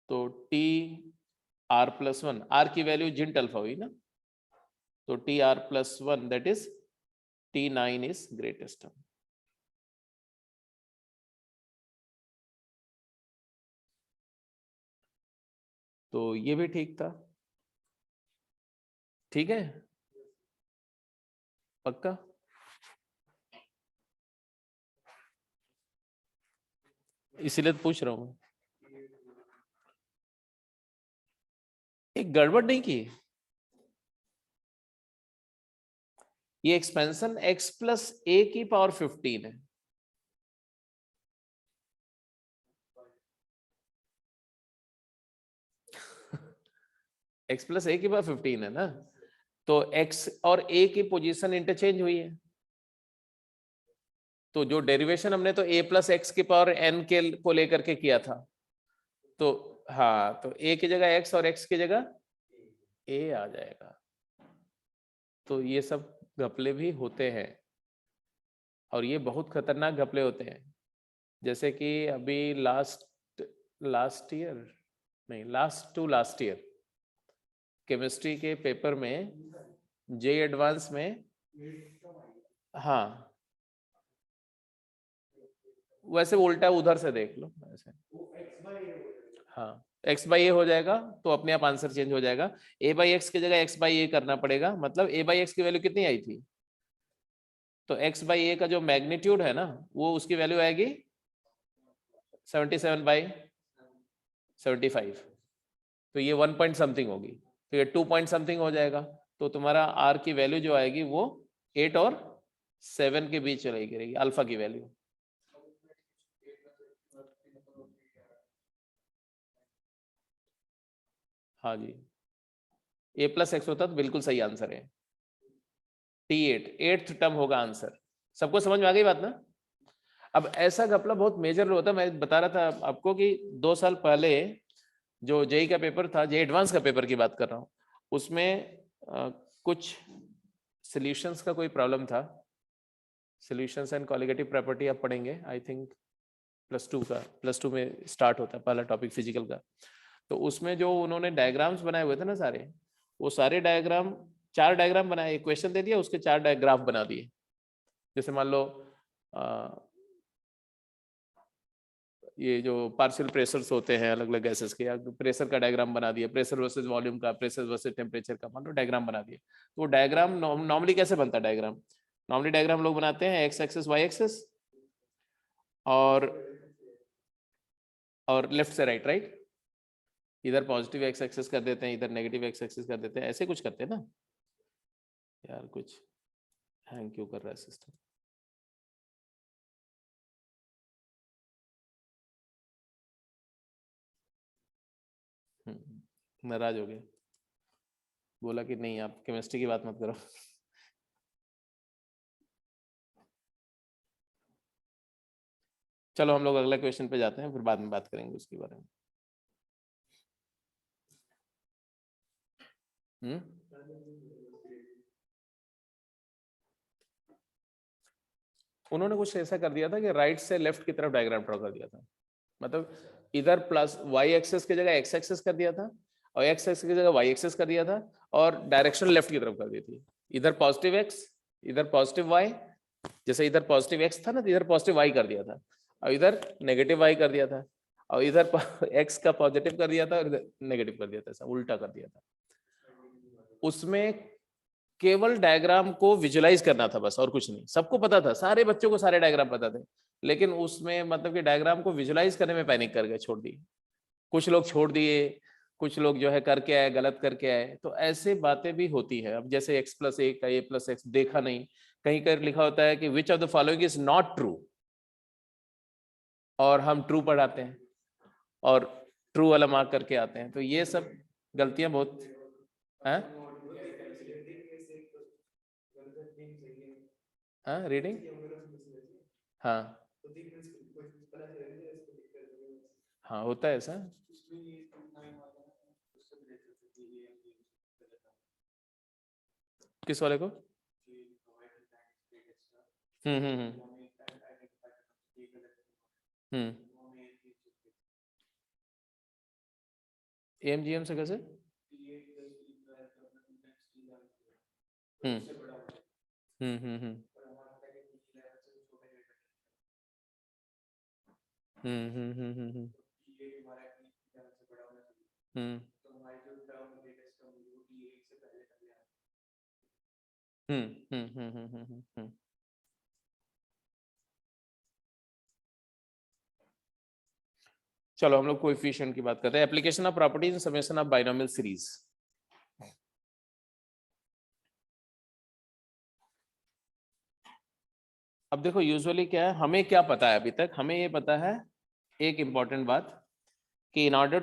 Speaker 2: तो TR+1, R की वैल्यू जिंट अल्फा हुई ना, तो TR+1 that is T9 is greatest term. तो ये भी ठीक था, ठीक है, पक्का? इसीलिए तो पूछ रहा हूँ, एक गड़बड़ नहीं की। ये एक्सपेंशन x प्लस a की पावर 15 है। x प्लस a की पावर 15 है ना, तो x और a की पोजीशन इंटरचेंज हुई है, तो जो डेरिवेशन हमने तो a प्लस एक्स की पावर n के को लेकर के किया था, तो हाँ, तो a की जगह x और x की जगह a आ जाएगा। तो ये सब घपले भी होते हैं, और ये बहुत खतरनाक घपले होते हैं। जैसे कि अभी लास्ट ईयर नहीं, लास्ट ईयर केमिस्ट्री के पेपर में जे एडवांस में, हाँ वैसे उल्टा उधर से देख लो ऐसे, हाँ x बाई ए हो जाएगा, तो अपने आप आंसर चेंज हो जाएगा। a बाई एक्स की जगह x बाई ए करना पड़ेगा, मतलब a बाई एक्स की वैल्यू कितनी आई थी, तो x बाई ए का जो मैग्नीट्यूड है ना, वो उसकी वैल्यू आएगी 77 बाई 75, तो ये 1 पॉइंट समथिंग होगी, तो ये 2 पॉइंट समथिंग हो जाएगा। तो तुम्हारा r की वैल्यू जो आएगी वो 8 और 7 के बीच चलेगी गिरेगी, अल्फा की वैल्यू। हाँ जी, a प्लस एक्स होता तो बिल्कुल सही आंसर है, T8 8th टर्म होगा आंसर। सबको समझ में आ गई बात ना? अब ऐसा घपला बहुत मेजर होता है। मैं बता रहा था आपको कि 2 साल पहले जो जेई का पेपर था, जे एडवांस का पेपर की बात कर रहा हूँ, उसमें कुछ सॉल्यूशंस का कोई प्रॉब्लम था। सॉल्यूशंस एंड कॉलिगेटिव प्रॉपर्टी आप पढ़ेंगे, आई थिंक +2 में स्टार्ट होता है पहला टॉपिक फिजिकल का। तो उसमें जो उन्होंने डायग्राम्स बनाए हुए थे ना सारे, वो सारे डायग्राम, 4 डायग्राम बनाए, एक क्वेश्चन दे दिया, उसके 4 डायग्राफ बना दिए। जैसे मान लो ये जो पार्शियल प्रेशर्स होते हैं अलग अलग गैसेस के, या प्रेशर का डायग्राम बना दिया, प्रेशर वर्सेस वॉल्यूम का, प्रेशर वर्सेस टेम्परेचर का, मान लो डायग्राम बना दिए। तो वो डायग्राम नॉर्मली कैसे बनता है डायग्राम? नॉर्मली डायग्राम लोग बनाते हैं एक्स एक्सिस वाई एक्सिस और लेफ्ट से राइट, राइट, इधर पॉजिटिव एक्स एक्सिस कर देते हैं, इधर नेगेटिव एक्स एक्सिस कर देते हैं, ऐसे कुछ करते हैं ना। यार कुछ हैंग क्यों कर रहा है सिस्टम? नाराज हो गए, बोला कि नहीं आप केमिस्ट्री की बात मत करो। चलो हम लोग अगला क्वेश्चन पे जाते हैं, फिर बाद में बात करेंगे उसके बारे में। उन्होंने कुछ ऐसा कर दिया था कि राइट से लेफ्ट की तरफ डायग्राम ड्रॉ कर दिया था, मतलब इधर प्लस वाई एक्सेस की जगह एक्स एक्सेस कर दिया था, और एक्स एक्सेस की जगह वाई एक्सेस कर दिया था, और डायरेक्शन लेफ्ट की तरफ कर दी थी। इधर पॉजिटिव एक्स, इधर पॉजिटिव वाई, जैसे इधर पॉजिटिव एक्स था ना, तो इधर पॉजिटिव वाई कर दिया था, और इधर नेगेटिव वाई कर दिया था, और इधर एक्स का पॉजिटिव कर दिया था और इधर नेगेटिव कर दिया था, ऐसा उल्टा कर दिया था। उसमें केवल डायग्राम को विजुलाइज करना था बस, और कुछ नहीं। सबको पता था, सारे बच्चों को सारे डायग्राम पता थे, लेकिन उसमें मतलब कि डायग्राम को विजुलाइज करने में पैनिक कर गए, छोड़ दिए। कुछ लोग छोड़ दिए, कुछ लोग जो है करके आए, गलत करके आए। तो ऐसे बातें भी होती है। अब जैसे x प्लस ए का a प्लस एक्स देखा नहीं, कहीं कर लिखा होता है कि which of the following is not true, और हम ट्रू पढ़ाते हैं और ट्रू वाला मार्क करके आते हैं। तो ये सब गलतियां बहुत हैं। हाँ रीडिंग, हाँ हाँ होता है ऐसा। किस वाले को? हम्म। हम्म एमजीएम से कैसे? हम्म हम्म। हम्म। हम्म चलो हम लोग कोएफिशिएंट की बात करते हैं। Application of properties in summation of binomial series. अब देखो यूजुअली क्या है, हमें क्या पता है अभी तक, हमें ये पता है एक इंपॉर्टेंट बात कि in order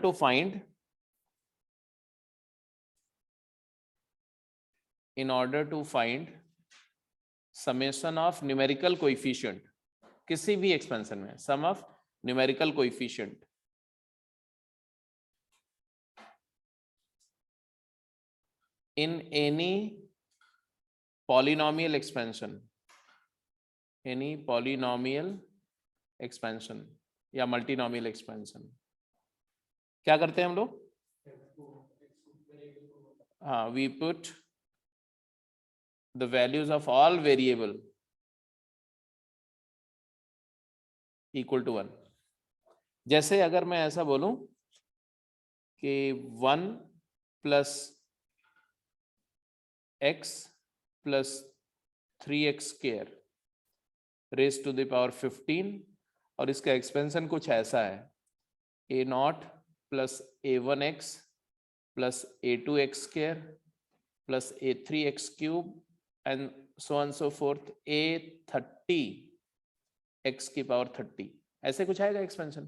Speaker 2: to find summation of numerical coefficient किसी भी एक्सपेंशन में, sum of numerical coefficient in any polynomial expansion या multinomial expansion, क्या करते हैं हम लोग? हाँ, we put the values of all variable equal to 1. जैसे अगर मैं ऐसा बोलूं कि 1 plus x plus 3x square raised to the power 15, और इसका एक्सपेंशन कुछ ऐसा है a0 plus a1x plus a2x square plus a3x cube and so on so forth a30 x की पावर 30, ऐसे कुछ आएगा एक्सपेंशन।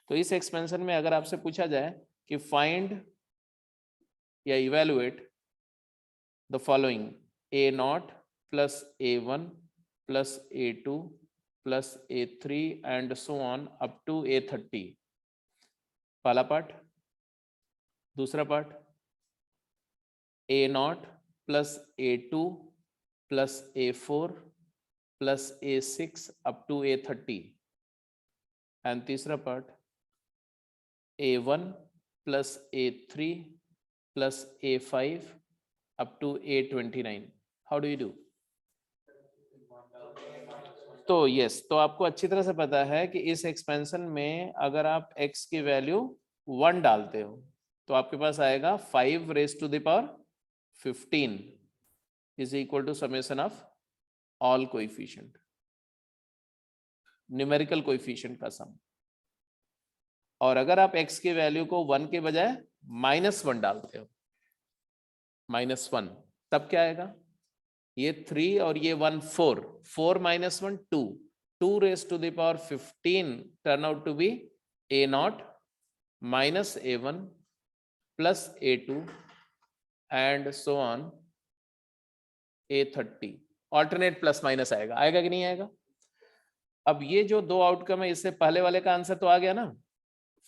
Speaker 2: तो इस एक्सपेंशन में अगर आपसे पूछा जाए कि फाइंड या evaluate the following a0 plus a1 plus a2 plus a3 and so on up to a30, पहला पार्ट। दूसरा part a0 plus a2 plus a4 plus a6 up to a30, and तीसरा part a1 plus a3 plus a5 up to a29. How do you do? तो yes, तो आपको अच्छी तरह से पता है कि इस एक्सपेंशन में अगर आप x की वैल्यू 1 डालते हो तो आपके पास आएगा 5 raised to the power 15 is equal to summation of all coefficient, numerical coefficient का सम। और अगर आप x की वैल्यू को 1 के बजाय -1 डालते हो, -1, तब क्या आएगा? ये 3 और ये 1 4, 4 minus 1 2, 2 raised to the power 15 turn out to be a0 minus a1 plus a2 and so on a30, alternate plus minus आएगा, आएगा कि नहीं आएगा? अब ये जो दो आउटकम है, इससे पहले वाले का आंसर तो आ गया ना,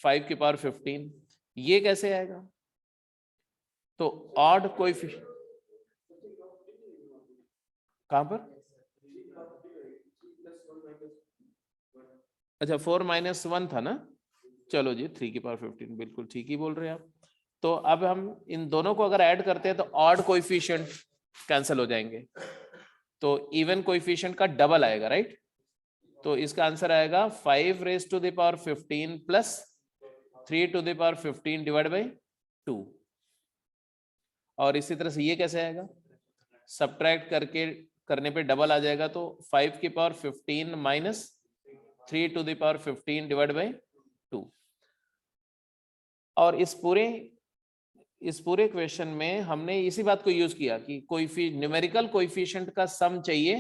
Speaker 2: 5 की पावर 15, ये कैसे आएगा? तो ऑड कोएफिशिएंट कहां पर? अच्छा 4 minus 1 था ना, चलो जी 3 की पावर 15, बिल्कुल ठीक ही बोल रहे हैं आप। तो अब हम इन दोनों को अगर ऐड करते हैं तो ऑड कोएफिशिएंट कैंसिल हो जाएंगे, तो इवन कोएफिशिएंट का डबल आएगा, राइट? तो इसका आंसर आएगा 5 raised to the power 15 plus 3 to the power 15 divided by 2। और इसी तरह से ये कैसे आएगा? सब्ट्रैक्ट करने पे डबल आ जाएगा, तो 5 की power 15 minus 3 to the power 15 divide by 2। और इस पूरे क्वेश्चन में हमने इसी बात को यूज किया कि न्यूमेरिकल कोएफिशिएंट का सम चाहिए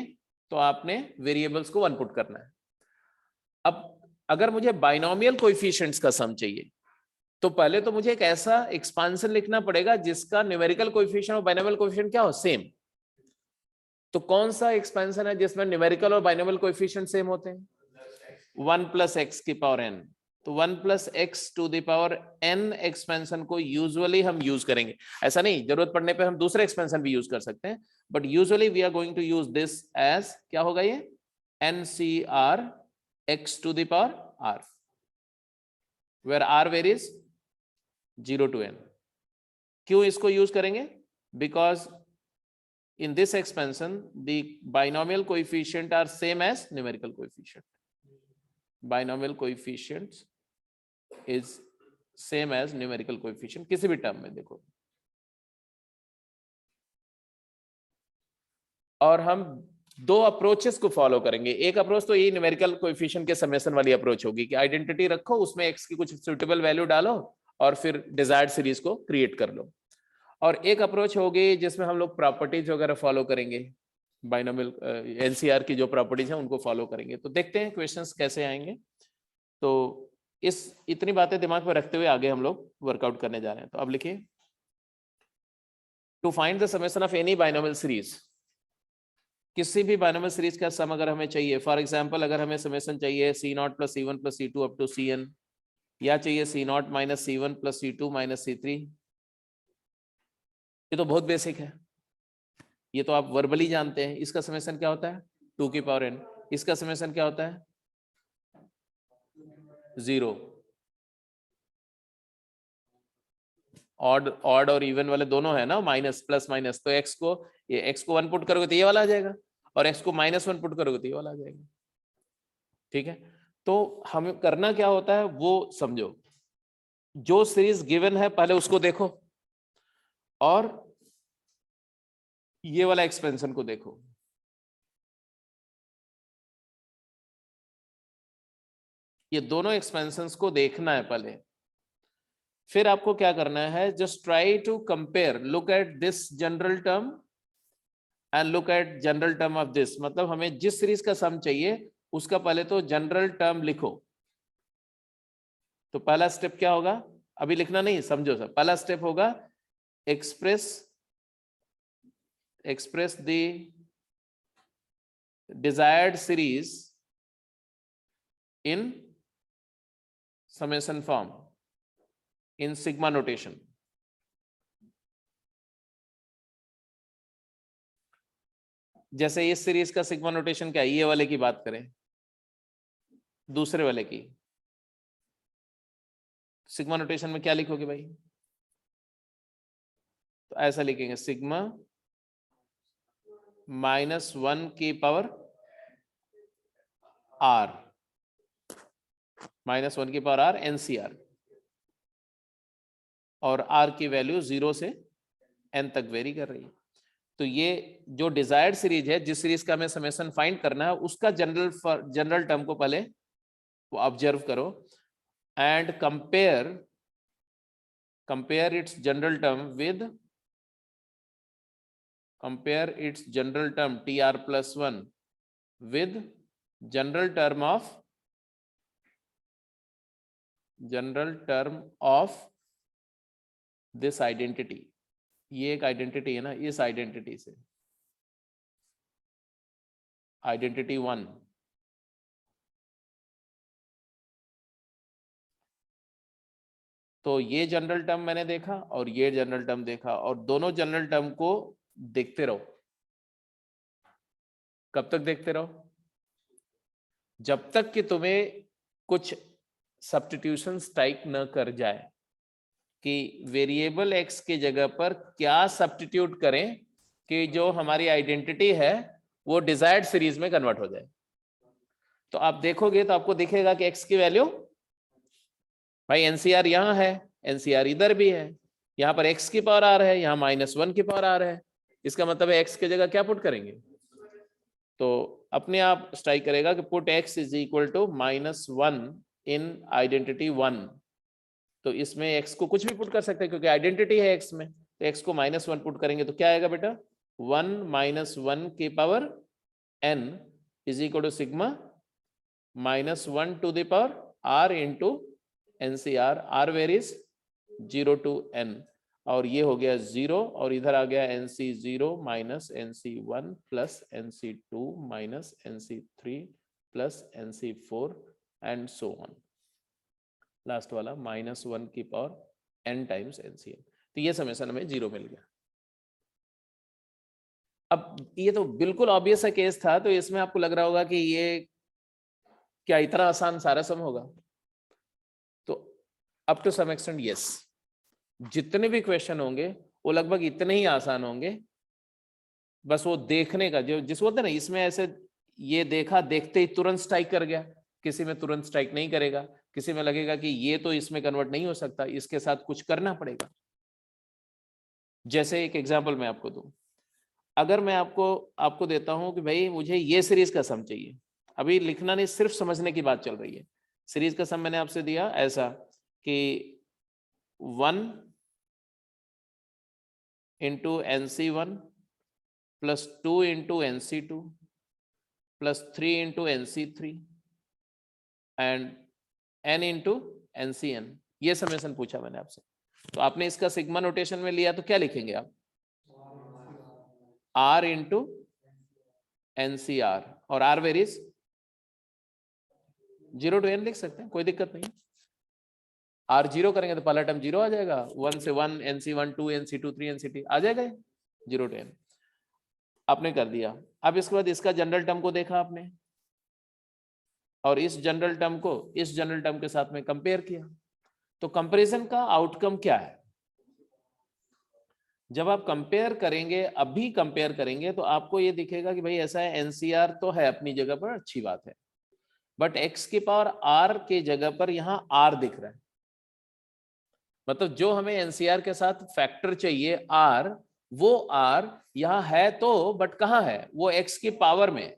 Speaker 2: तो आपने वेरिएबल्स को 1 पुट करना है। अब अगर मुझे बाइनोमियल कोएफिशिएंट्स का सम चाहिए तो पहले तो मुझे एक ऐसा एक्सपांशन लिखना पड़ेगा जिसका न्यूमेरिकल कोएफिशिएंट और बाइनोमियल कोएफिशिएंट क्या हो, सेम। तो कौन सा एक्सपेंशन है जिसमें न्यूमेरिकल और बाइनोमियल कोएफिशिएंट सेम होते हैं? 1 प्लस एक्स की पावर n। तो 1 plus x to the power n expansion को यूजुअली हम यूज करेंगे, ऐसा नहीं, जरूरत पड़ने पे हम दूसरे एक्सपेंशन भी यूज कर सकते हैं, but usually we are going to use this as, क्या होगा ये, NCR x to the power r, where r varies 0 to n। क्यों इसको यूज करेंगे? Because in this expansion the binomial coefficient are same as numerical coefficient, binomial coefficients is same as numerical coefficient किसी भी term में। देखो और हम दो अप्रोचेस को फॉलो करेंगे। एक अप्रोच तो ये न्यूमेरिकल कोएफिशिएंट के समेशन वाली अप्रोच होगी कि आइडेंटिटी रखो, उसमें एक्स की कुछ सुटेबल वैल्यू डालो और फिर डिजायर्ड सीरीज को क्रिएट कर लो। और एक अप्रोच होगी जिसमें हम लोग प्रॉपर्टीज वगैरह फॉलो करेंगे, बाइनोमियल एनसीआर की जो प्रॉपर्टीज हैं उनको फॉलो करेंगे। तो देखते हैं क्वेश्चंस कैसे आएंगे। तो इतनी बातें दिमाग में रखते हुए आगे हम लोग वर्कआउट करने जा रहे हैं। तो अब लिखिए, to find the summation of any binomial series, किसी भी बाइनोमियल सीरीज का सम अगर हमें चाहिए, फॉर एग्जांपल अगर हमें समेशन चाहिए C0 + C1 + C2 up to Cn, या चाहिए C0 - C1 + C2 - C3, ये तो बहुत बेसिक है, ये तो आप वर्बली जानते हैं। इसका समेशन क्या होता है 2 की पावर n। इसका समेशन क्या होता है 0। ऑड और इवन वाले दोनों है ना, माइनस प्लस माइनस, तो x को 1 पुट करोगे तो ये वाला आ जाएगा, और x को -1 पुट करोगे तो ये वाला आ जाएगा। ठीक है, तो हमें करना क्या होता है वो समझो। जो सीरीज गिवन है पहले उसको देखो, और ये वाला एक्सपेंशन को देखो। ये दोनों एक्सपेंशंस को देखना है पहले, फिर आपको क्या करना है, just try to compare, look at this general term and look at general term of this. मतलब हमें जिस सीरीज का सम चाहिए उसका पहले तो जनरल टर्म लिखो। तो पहला स्टेप क्या होगा, अभी लिखना नहीं, समझो सर। पहला स्टेप होगा express the desired series in summation form in sigma notation। जैसे इस सीरीज का सिग्मा नोटेशन क्या है, ये वाले की बात करें, दूसरे वाले की सिग्मा नोटेशन में क्या लिखोगे भाई, तो ऐसा लिखेंगे सिग्मा -1 की पावर r, -1 की पावर r NCR, और r की वैल्यू 0 से n तक वेरी कर रही है। तो ये जो डिजायर्ड सीरीज है, जिस सीरीज का हमें समेशन फाइंड करना है, उसका जनरल टर्म को पहले वो ऑब्जर्व करो and compare it's general term with TR+1 with general term of this identity. ये एक आइडेंटिटी है ना, इस आइडेंटिटी से आइडेंटिटी 1, तो ये जनरल टर्म मैंने देखा और ये जनरल टर्म देखा, और दोनों जनरल टर्म को देखते रहो। कब तक देखते रहो, जब तक कि तुम्हें कुछ सब्स्टिट्यूशन स्ट्राइक न कर जाए कि वेरिएबल x की जगह पर क्या सब्स्टिट्यूट करें कि जो हमारी आइडेंटिटी है वो डिजायर्ड सीरीज में कन्वर्ट हो जाए। तो आप देखोगे तो आपको दिखेगा कि x की वैल्यू, भाई NCR यहां है, NCR इधर भी है, यहां पर x की पावर r है, यहां -1 की पावर r है। इसका मतलब है x की जगह क्या पुट करेंगे, तो अपने आप स्ट्राइक करेगा कि पुट x = -1 इन आइडेंटिटी 1। तो इसमें x को कुछ भी पुट कर सकते हैं क्योंकि आइडेंटिटी है x में, तो x को -1 पुट करेंगे तो क्या आएगा बेटा, 1 - 1 की power n = sigma -1 to the power r into NCR, r where is 0 to n, और ये हो गया 0, और इधर आ गया NC0 - NC1 + NC2 - NC3 + NC4 and so on. Last वाला -1 की पावर n टाइम्स NCn। तो ये समेशन हमें 0 मिल गया। अब ये तो बिल्कुल ऑब्वियस सा केस था, तो इसमें आपको लग रहा होगा कि ये क्या इतना आसान सारा सम होगा, तो up to some extent yes, जितने भी क्वेश्चन होंगे वो लगभग इतने ही आसान होंगे। बस वो देखने का जो जिस बोलते हैं ना, इसमें ऐसे ये देखा, देखते ही तुरंत स्ट्राइक कर गया, किसी में तुरंत स्ट्राइक नहीं करेगा, किसी में लगेगा कि ये तो इसमें कन्वर्ट नहीं हो सकता, इसके साथ कुछ करना पड़ेगा। जैसे एक एग्जांपल मैं आपको दूं, अगर मैं आपको देता हूं कि भाई मुझे ये सीरीज का सम चाहिए, अभी लिखना नहीं, सिर्फ समझने की बात चल रही है। सीरीज का सम मैंने आपसे दिया ऐसा कि 1 into NC1 plus 2 into NC2 plus 3 into NC3 and n into NCN, ये समेशन पूछा मैंने आपसे। तो आपने इसका सिग्मा नोटेशन में लिया तो क्या लिखेंगे आप? R इंटू NCR, और R वेरीज 0 to n लिख सकते हैं, कोई दिक्कत नहीं। R 0 करेंगे तो पहला टर्म 0 आ जाएगा, 1 से 1 NC1 2 NC2 3 NC3 आ जाएगा 0 to n। आपने कर दिया। अब इसके बाद इसका जनरल टर्म को देखा आपने, और इस जनरल टर्म को इस जनरल टर्म के साथ में कंपेयर किया। तो कंपैरिजन का आउटकम क्या है? जब आप कंपेयर करेंगे, अभी कंपेयर करेंगे, तो आपको ये दिखेगा कि भाई ऐसा है, NCR तो है अपनी जगह पर, अच्छी बात है, बट x की पावर r के जगह पर यहां r दिख रहा है। मतलब जो हमें NCR के साथ फैक्टर चाहिए r, वो r यहां है तो, बट कहां है? वो x की पावर में,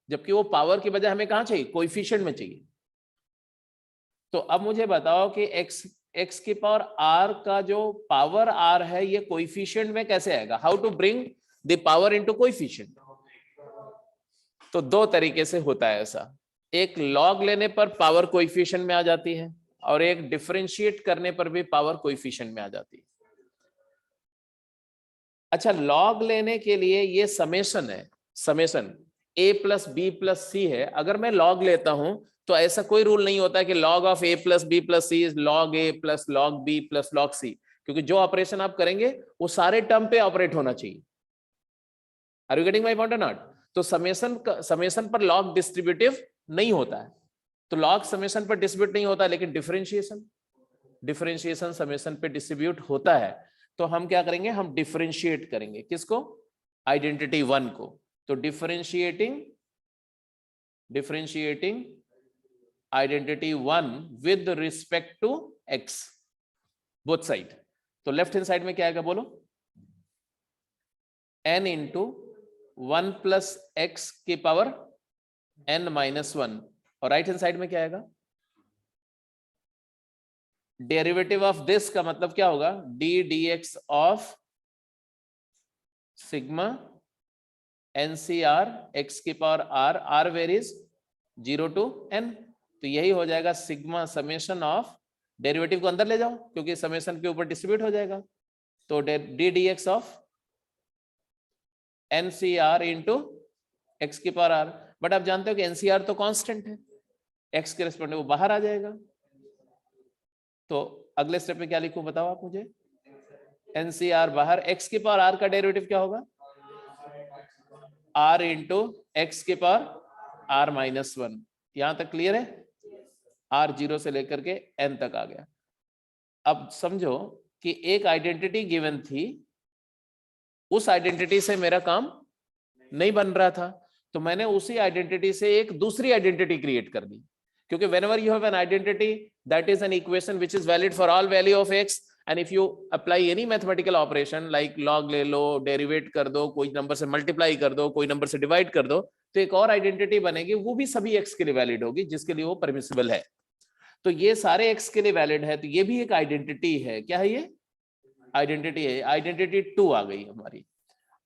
Speaker 2: जबकि वो पावर की बजाय हमें कहां चाहिए? कोएफिशिएंट में चाहिए। तो अब मुझे बताओ कि x की पावर r का जो पावर r है, ये कोएफिशिएंट में कैसे आएगा? How to bring the power into coefficient? तो दो तरीके से होता है ऐसा, एक लॉग लेने पर पावर कोएफिशिएंट में आ जाती है, और एक डिफरेंशिएट करने पर भी पावर कोएफिशिएंट में आ जाती है। अच्छा, लॉग लेने के लिए ये समेशन है, summation a plus B plus C है। अगर मैं लॉग लेता हूं तो ऐसा कोई रूल नहीं होता कि log of a plus B plus c is log a plus log b plus log c, क्योंकि जो ऑपरेशन आप करेंगे वो सारे टर्म पे ऑपरेट होना चाहिए। Are you getting my point और नॉट? तो समेशन पर लॉग डिस्ट्रीब्यूटिव नहीं होता है, तो लॉग समेशन पर डिस्ट्रीब्यूट नहीं होता, लेकिन डिफरेंशिएशन समेशन पे डिस्ट्रीब्यूट होता है। तो हम क्या करेंगे? हम डिफरेंशिएट करेंगे किसको? आइडेंटिटी 1 को। तो differentiating identity 1 with respect to x, both side. तो लेफ्ट हैंड साइड में क्या आएगा बोलो? n इंटू 1 प्लस x की पावर n माइनस 1, और राइट हैंड साइड में क्या आएगा? डेरिवेटिव ऑफ दिस का मतलब क्या होगा? d dx of sigma NCR x की power r varies 0 to n। तो यही हो जाएगा सिग्मा समेशन ऑफ, डेरिवेटिव को अंदर ले जाओ क्योंकि समेशन के ऊपर डिस्ट्रीब्यूट हो जाएगा, तो d dx of NCR into x की पावर r। बट आप जानते हो कि NCR तो कांस्टेंट है, x के रिस्पेक्ट में वो बाहर आ जाएगा। तो अगले स्टेप में क्या लिखूं बताओ आप मुझे? NCR बाहर, x की पावर r का डेरिवेटिव क्या होगा? r इंटू x की पावर r माइनस 1। यहां तक क्लियर है? r 0 से लेकर के n तक आ गया। अब समझो कि एक आइडेंटिटी गिवन थी, उस आइडेंटिटी से मेरा काम नहीं बन रहा था, तो मैंने उसी आइडेंटिटी से एक दूसरी आइडेंटिटी क्रिएट कर दी, क्योंकि whenever you have an identity that is an equation which is valid for all value of x, and if you apply any mathematical operation like log ले लो, डेरिवेट कर दो, कोई नंबर से मल्टीप्लाई कर दो, कोई नंबर से डिवाइड कर दो, तो एक और आइडेंटिटी बनेगी, वो भी सभी x के लिए वैलिड होगी, जिसके लिए वो परमिसिबल है। तो ये सारे x के लिए वैलिड है, तो ये भी एक आइडेंटिटी है। क्या है ये? आइडेंटिटी है। आइडेंटिटी 2 आ गई हमारी।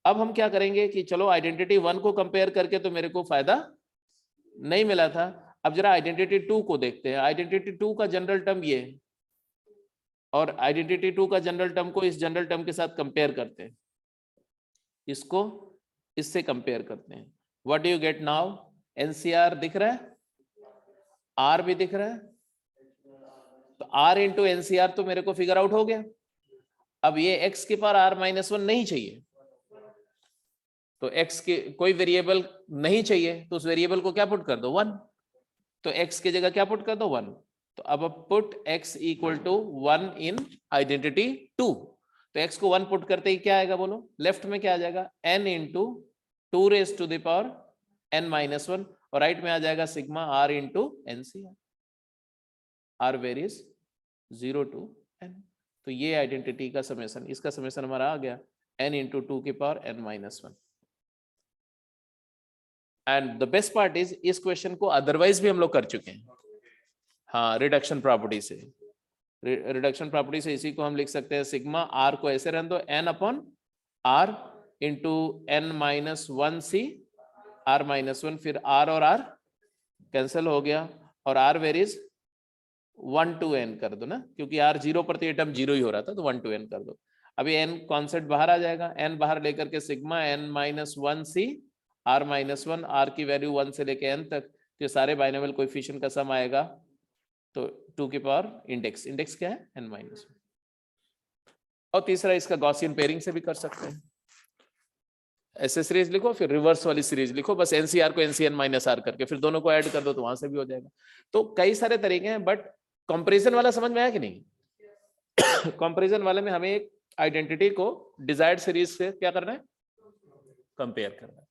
Speaker 2: अब हम क्या करेंगे कि चलो आइडेंटिटी 1 को कंपेयर करके तो मेरे को फायदा नहीं मिला था, अब जरा आइडेंटिटी 2 को देखते हैं। आइडेंटिटी 2 का जनरल टर्म ये, और आइडेंटिटी 2 का जनरल टर्म को इस जनरल टर्म के साथ कंपेयर करते हैं, इसको इससे कंपेयर करते हैं। What do you get now? NCR दिख रहा है, R भी दिख रहा है, तो R इंटू NCR तो मेरे को फिगर आउट हो गया। अब ये x की पावर r माइनस 1 नहीं चाहिए, तो x के कोई वेरिएबल नहीं चाहिए, तो उस वेरिएबल को क्या पुट कर दो? 1। तो x की जगह क्या पुट कर दो? 1। तो अब put x equal to 1 in identity 2। तो x को 1 पुट करते ही क्या आएगा बोलो? लेफ्ट में क्या आ जाएगा? n into 2 raise to the power n minus 1, और राइट में आ जाएगा sigma r into NCR, r varies 0 to n। तो ये आइडेंटिटी का समेशन, इसका समेशन हमारा आ गया n into 2 की power n minus 1. And the best part is इस क्वेश्चन को अदरवाइज भी हम लोग कर चुके हैं. हाँ, रिडक्शन प्रॉपर्टी से. रिडक्शन प्रॉपर्टी से इसी को हम लिख सकते हैं सिग्मा आर को ऐसे रहने दो n upon r into n minus 1 सी r माइनस 1, फिर r और r कैंसिल हो गया और r where is 1 to n कर दो ना, क्योंकि r 0 पर तो ये टर्म 0 ही हो रहा था, तो 1 to n कर दो. अभी n कॉन्सेप्ट बाहर आ जाएगा, n बाहर लेकर के सिग्मा n माइनस 1 सी r माइनस 1, r की वैल्यू 1 से लेके n तक, तो सारे बाइनोमियल कोएफिशिएंट का सम आएगा. तो 2 की पावर इंडेक्स क्या है n माइनस 1. और तीसरा इसका गॉसियन पेयरिंग से भी कर सकते हैं. ऐसे सीरीज लिखो, फिर रिवर्स वाली सीरीज लिखो, बस एनसीआर को एनसीएन माइनस आर करके फिर दोनों को ऐड कर दो तो वहां से भी हो जाएगा. तो कई सारे तरीके हैं, बट कंपैरिजन वाला समझ में आया कि नहीं? कंपैरिजन वाले में हमें एक आइडेंटिटी को डिजायर्ड सीरीज से क्या करना है, कंपेयर करना है.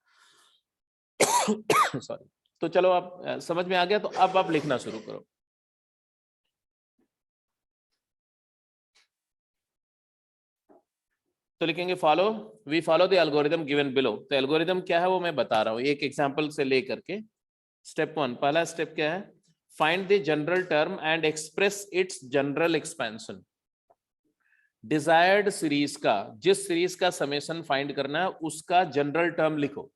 Speaker 2: सॉरी. तो चलो आप समझ में आ गया, तो अब आप लिखना शुरू करो. तो लिखेंगे we follow the algorithm given below. तो एल्गोरिथम क्या है वो मैं बता रहा हूं एक एग्जांपल से लेकर के. स्टेप 1, पहला स्टेप क्या है, find the general term and express it's general expansion. Desired series का, जिस सीरीज का समेशन फाइंड करना है उसका जनरल टर्म लिखो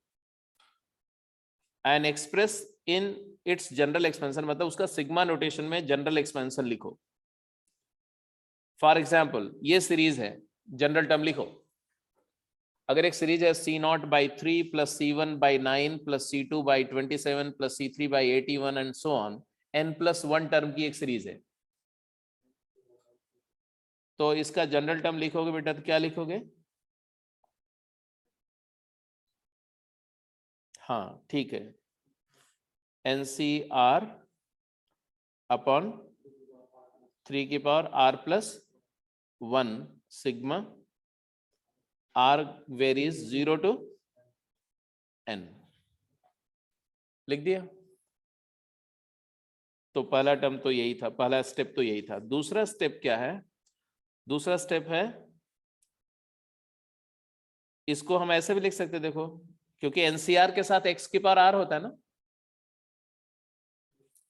Speaker 2: and express in its general expansion, मतलब उसका सिग्मा नोटेशन में जनरल एक्सपेंशन लिखो. फॉर एग्जाम्पल ये सीरीज है, जनरल टर्म लिखो. अगर एक सीरीज है C0 by 3 plus C1 by 9 plus C2 by 27 plus C3 by 81 and so on, n+1 term की एक सीरीज है, तो इसका जनरल टर्म लिखोगे बेटा तो क्या लिखोगे? हाँ ठीक है, NCR अपॉन 3 की power R plus 1 sigma R varies 0 to n. लिख दिया. तो पहला टर्म तो यही था, पहला स्टेप तो यही था. दूसरा स्टेप क्या है? दूसरा स्टेप है, इसको हम ऐसे भी लिख सकते हैं, देखो, क्योंकि NCR के साथ x की पावर r होता है ना.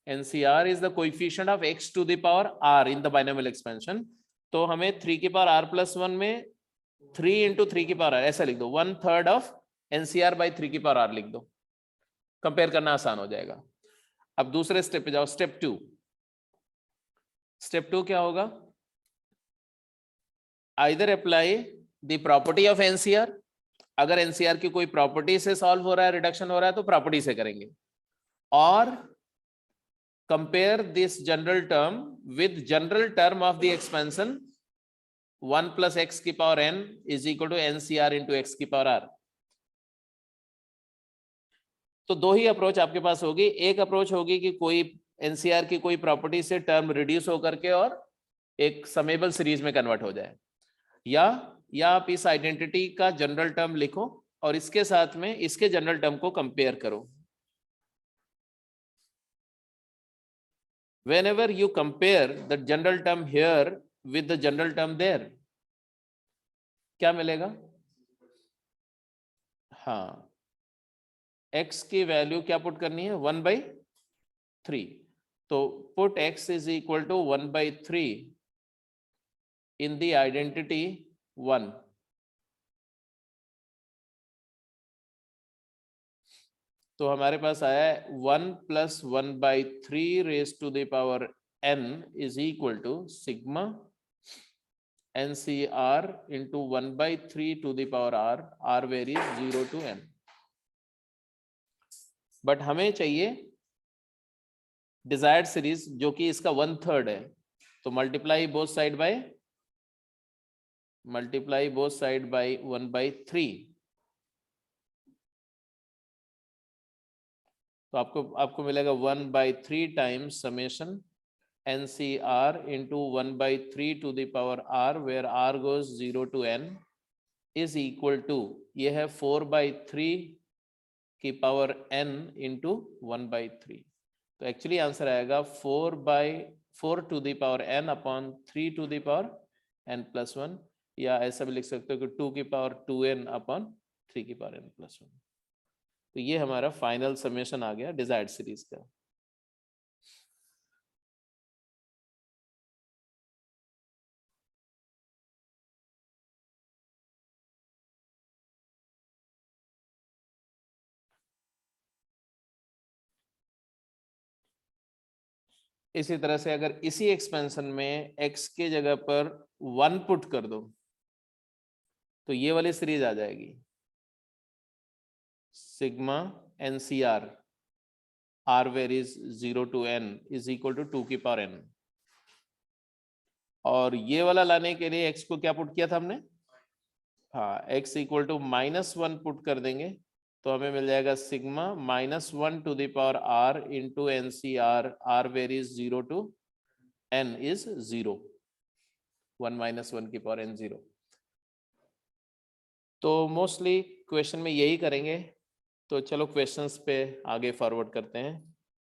Speaker 2: NCR is the coefficient of x to the power r in the binomial expansion. तो हमें 3 की पावर r plus 1 में 3 into 3 की पावर r ऐसा लिख दो, 1/3 of NCR by 3 की पावर r लिख दो. कंपेयर करना आसान हो जाएगा. अब दूसरे स्टेप पे जाओ, स्टेप 2. स्टेप 2 क्या होगा? Either apply the property of NCR. अगर NCR की कोई प्रॉपर्टी से सॉल्व हो रहा है, रिडक्शन हो रहा है, तो प्रॉपर्टी से करेंगे. और compare this general term with general term of the expansion 1 plus x की power n is equal to NCR into x की पावर r. तो दो ही अप्रोच आपके पास होगी. एक अप्रोच होगी कि कोई NCR की कोई प्रॉपर्टी से टर्म रिड्यूस होकर के और एक समेबल सीरीज में कन्वर्ट हो जाए, या आप इस आइडेंटिटी का जनरल टर्म लिखो और इसके साथ में इसके जनरल टर्म को कंपेयर करो. Whenever you compare the general term here with the general term there, क्या मिलेगा? हाँ, x की वैल्यू क्या पुट करनी है? 1/3. तो put x is equal to 1/3 in the identity 1. तो हमारे पास आया है 1 plus 1/3 raised to the power n is equal to sigma NCR into 1/3 to the power r varies 0 to n. But हमें चाहिए डिजायर्ड सीरीज जो कि इसका 1/3 है. तो मल्टीप्लाई बोथ साइड बाय 1/3. तो आपको मिलेगा 1/3 times summation NCR into 1/3 to the power r where r goes 0 to n is equal to, ये है 4/3 की पावर n into 1/3. तो एक्चुअली आंसर आएगा 4/4 to the power n upon 3 to the power n plus 1. या ऐसा भी लिख सकते हो कि 2 की पावर 2n अपॉन 3 की पावर n प्लस 1। तो ये हमारा फाइनल समेशन आ गया डिजायर्ड सीरीज का। इसी तरह से अगर इसी एक्सपेंशन में x के जगह पर 1 पुट कर दो तो ये वाली सीरीज आ जाएगी, sigma NCR r varies 0 to n is equal to 2 की पावर n। और ये वाला लाने के लिए x को क्या पुट किया था हमने, हाँ x इक्वल टू -1 पुट कर देंगे तो हमें मिल जाएगा sigma -1 to the power r into NCR r varies 0 to n is 0, 1 - 1 की पावर n 0। तो मोस्टली क्वेश्चन में यही करेंगे। तो चलो क्वेश्चंस पे आगे फॉरवर्ड करते हैं।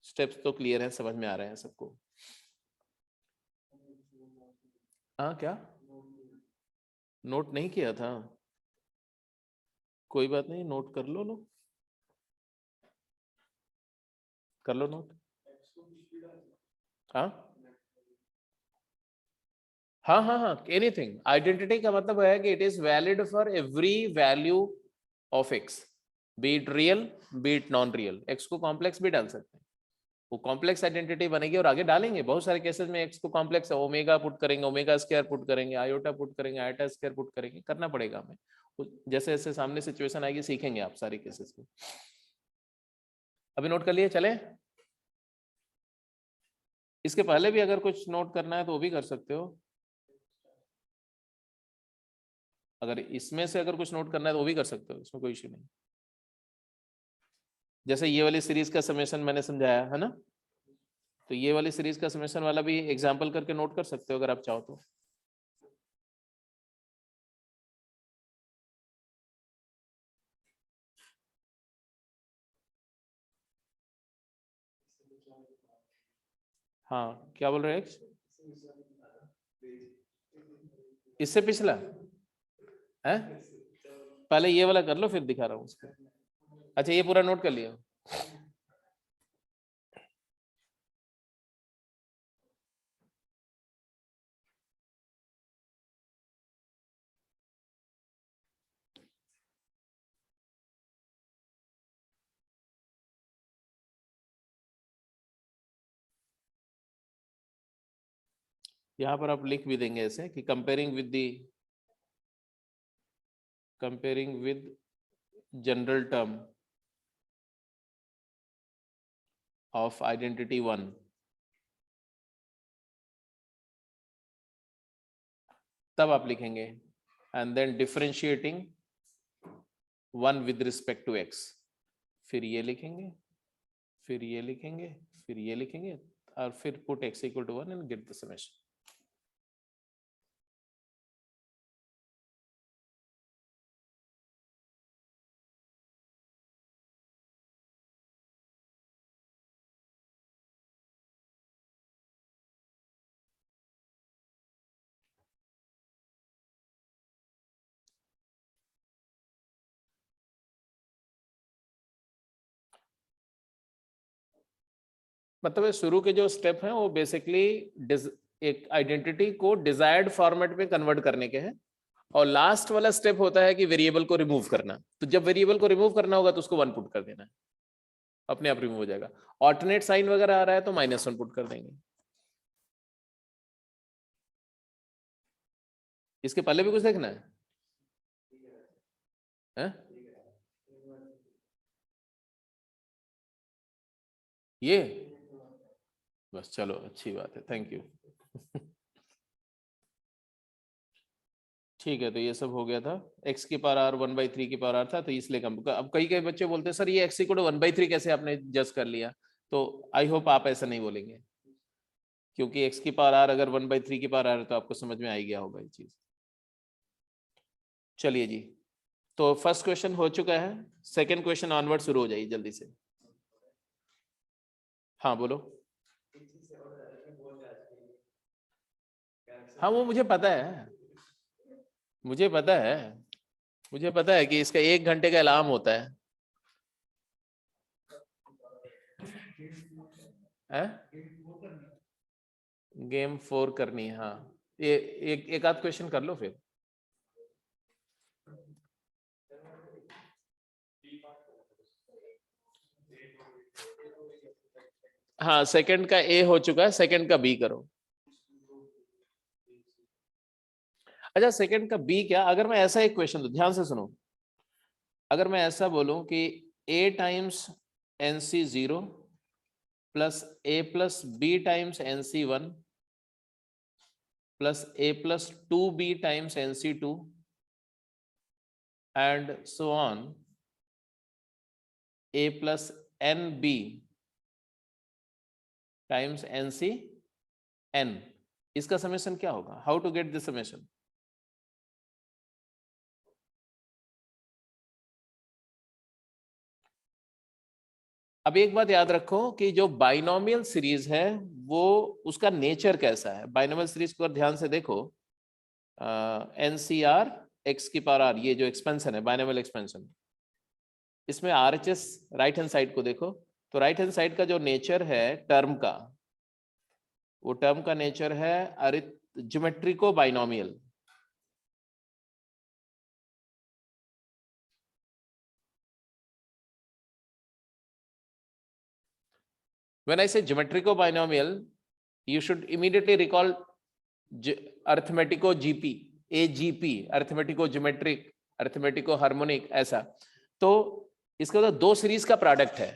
Speaker 2: स्टेप्स तो क्लियर हैं, समझ में आ रहे हैं सबको? हाँ क्या नोट नहीं किया था? कोई बात नहीं, नोट कर लो, कर लो नोट। हाँ हाँ हाँ हाँ, एनीथिंग। आइडेंटिटी का मतलब है कि it is valid for every value of x, B it real B it non real. X को कॉम्प्लेक्स भी डाल सकते हैं, वो कॉम्प्लेक्स आइडेंटिटी बनेगी और आगे डालेंगे। बहुत सारे केसेस में एक्स को कॉम्प्लेक्स ओमेगा पुट करेंगे, ओमेगा स्क्वायर पुट करेंगे, आयोटा पुट करेंगे, आयोटा स्क्वायर पुट करेंगे, करना पड़ेगा हमें। जैसे जैसे सामने सिचुएशन आएगी सीखेंगे आप सारे केसेस को। अभी नोट कर लिए, चले? इसके पहले भी अगर कुछ नोट करना है तो वो भी कर सकते हो। अगर इसमें से अगर कुछ नोट करना है तो वो भी कर सकते हो, इसमें कोई इश्यू नहीं। जैसे ये वाली सीरीज का समेशन मैंने समझाया है ना, तो ये वाली सीरीज का समेशन वाला भी एग्जांपल करके नोट कर सकते हो अगर आप चाहो तो। हाँ क्या बोल रहे हैं? इससे पिछला है, पहले ये वाला कर लो फिर दिखा रहा हूँ उसको। अच्छा ये पूरा नोट कर लिया? यहाँ पर आप लिख भी देंगे ऐसे कि comparing with general term of identity 1, तब आप लिखेंगे and then differentiating 1 with respect to x, फिर ये लिखेंगे, फिर ये लिखेंगे, फिर ये लिखेंगे और फिर put x equal to 1 and get the summation. मतलब शुरू के जो स्टेप हैं वो बेसिकली एक आइडेंटिटी को डिजायर्ड फॉर्मेट में कन्वर्ट करने के हैं, और लास्ट वाला स्टेप होता है कि वेरिएबल को रिमूव करना। तो जब वेरिएबल को रिमूव करना होगा तो उसको 1 पुट कर देना है, अपने आप रिमूव हो जाएगा। ऑल्टरनेट साइन वगैरह आ रहा है तो -1 पुट कर देंगे। इसके पहले भी कुछ देखना है? ये बस, चलो अच्छी बात है, थैंक यू। ठीक है, तो ये सब हो गया था। x की पावर r 1/3 की पावर r था, तो इसलिए कम। अब कई कई बच्चे बोलते हैं सर ये x इक्वल टू 1/3 कैसे आपने जज कर लिया? तो आई होप आप ऐसा नहीं बोलेंगे, क्योंकि x की पावर r अगर 1/3 की पावर r है तो आपको समझ में आ ही गया होगा ये चीज। चलिए जी, तो फर्स्ट क्वेश्चन हो चुका है, सेकंड क्वेश्चन ऑनवर्ड शुरू हो जाइए जल्दी से। हाँ बोलो। हाँ वो मुझे पता है, मुझे पता है कि इसका 1 घंटे का अलार्म होता है। गेम 4 करनी है, हाँ। ये एक आध क्वेश्चन कर लो फिर। हाँ, सेकंड का ए हो चुका है, सेकंड का बी करो। अच्छा, सेकंड का बी क्या? अगर मैं ऐसा एक क्वेश्चन दूं, ध्यान से सुनो। अगर मैं ऐसा बोलूं कि a times NC0 plus a plus b times NC1 plus a plus 2b times NC2 and so on a plus NB times NCN, इसका समेशन क्या होगा? How to get this summation? अब एक बात याद रखो कि जो बाइनोमियल सीरीज है वो उसका नेचर कैसा है। बाइनोमियल सीरीज को ध्यान से देखो, NCR x की पावर r, ये जो एक्सपेंशन है बाइनोमियल एक्सपेंशन, इसमें RHS राइट हैंड साइड को देखो, तो राइट हैंड साइड का जो नेचर है टर्म का, वो टर्म का नेचर है ज्योमेट्रिको binomial. When I say geometrical binomial, you should immediately recall arithmetico GP, AGP, arithmetico geometric, arithmetico harmonic, ऐसा। तो इसका तो 2 सीरीज का प्रोडक्ट है।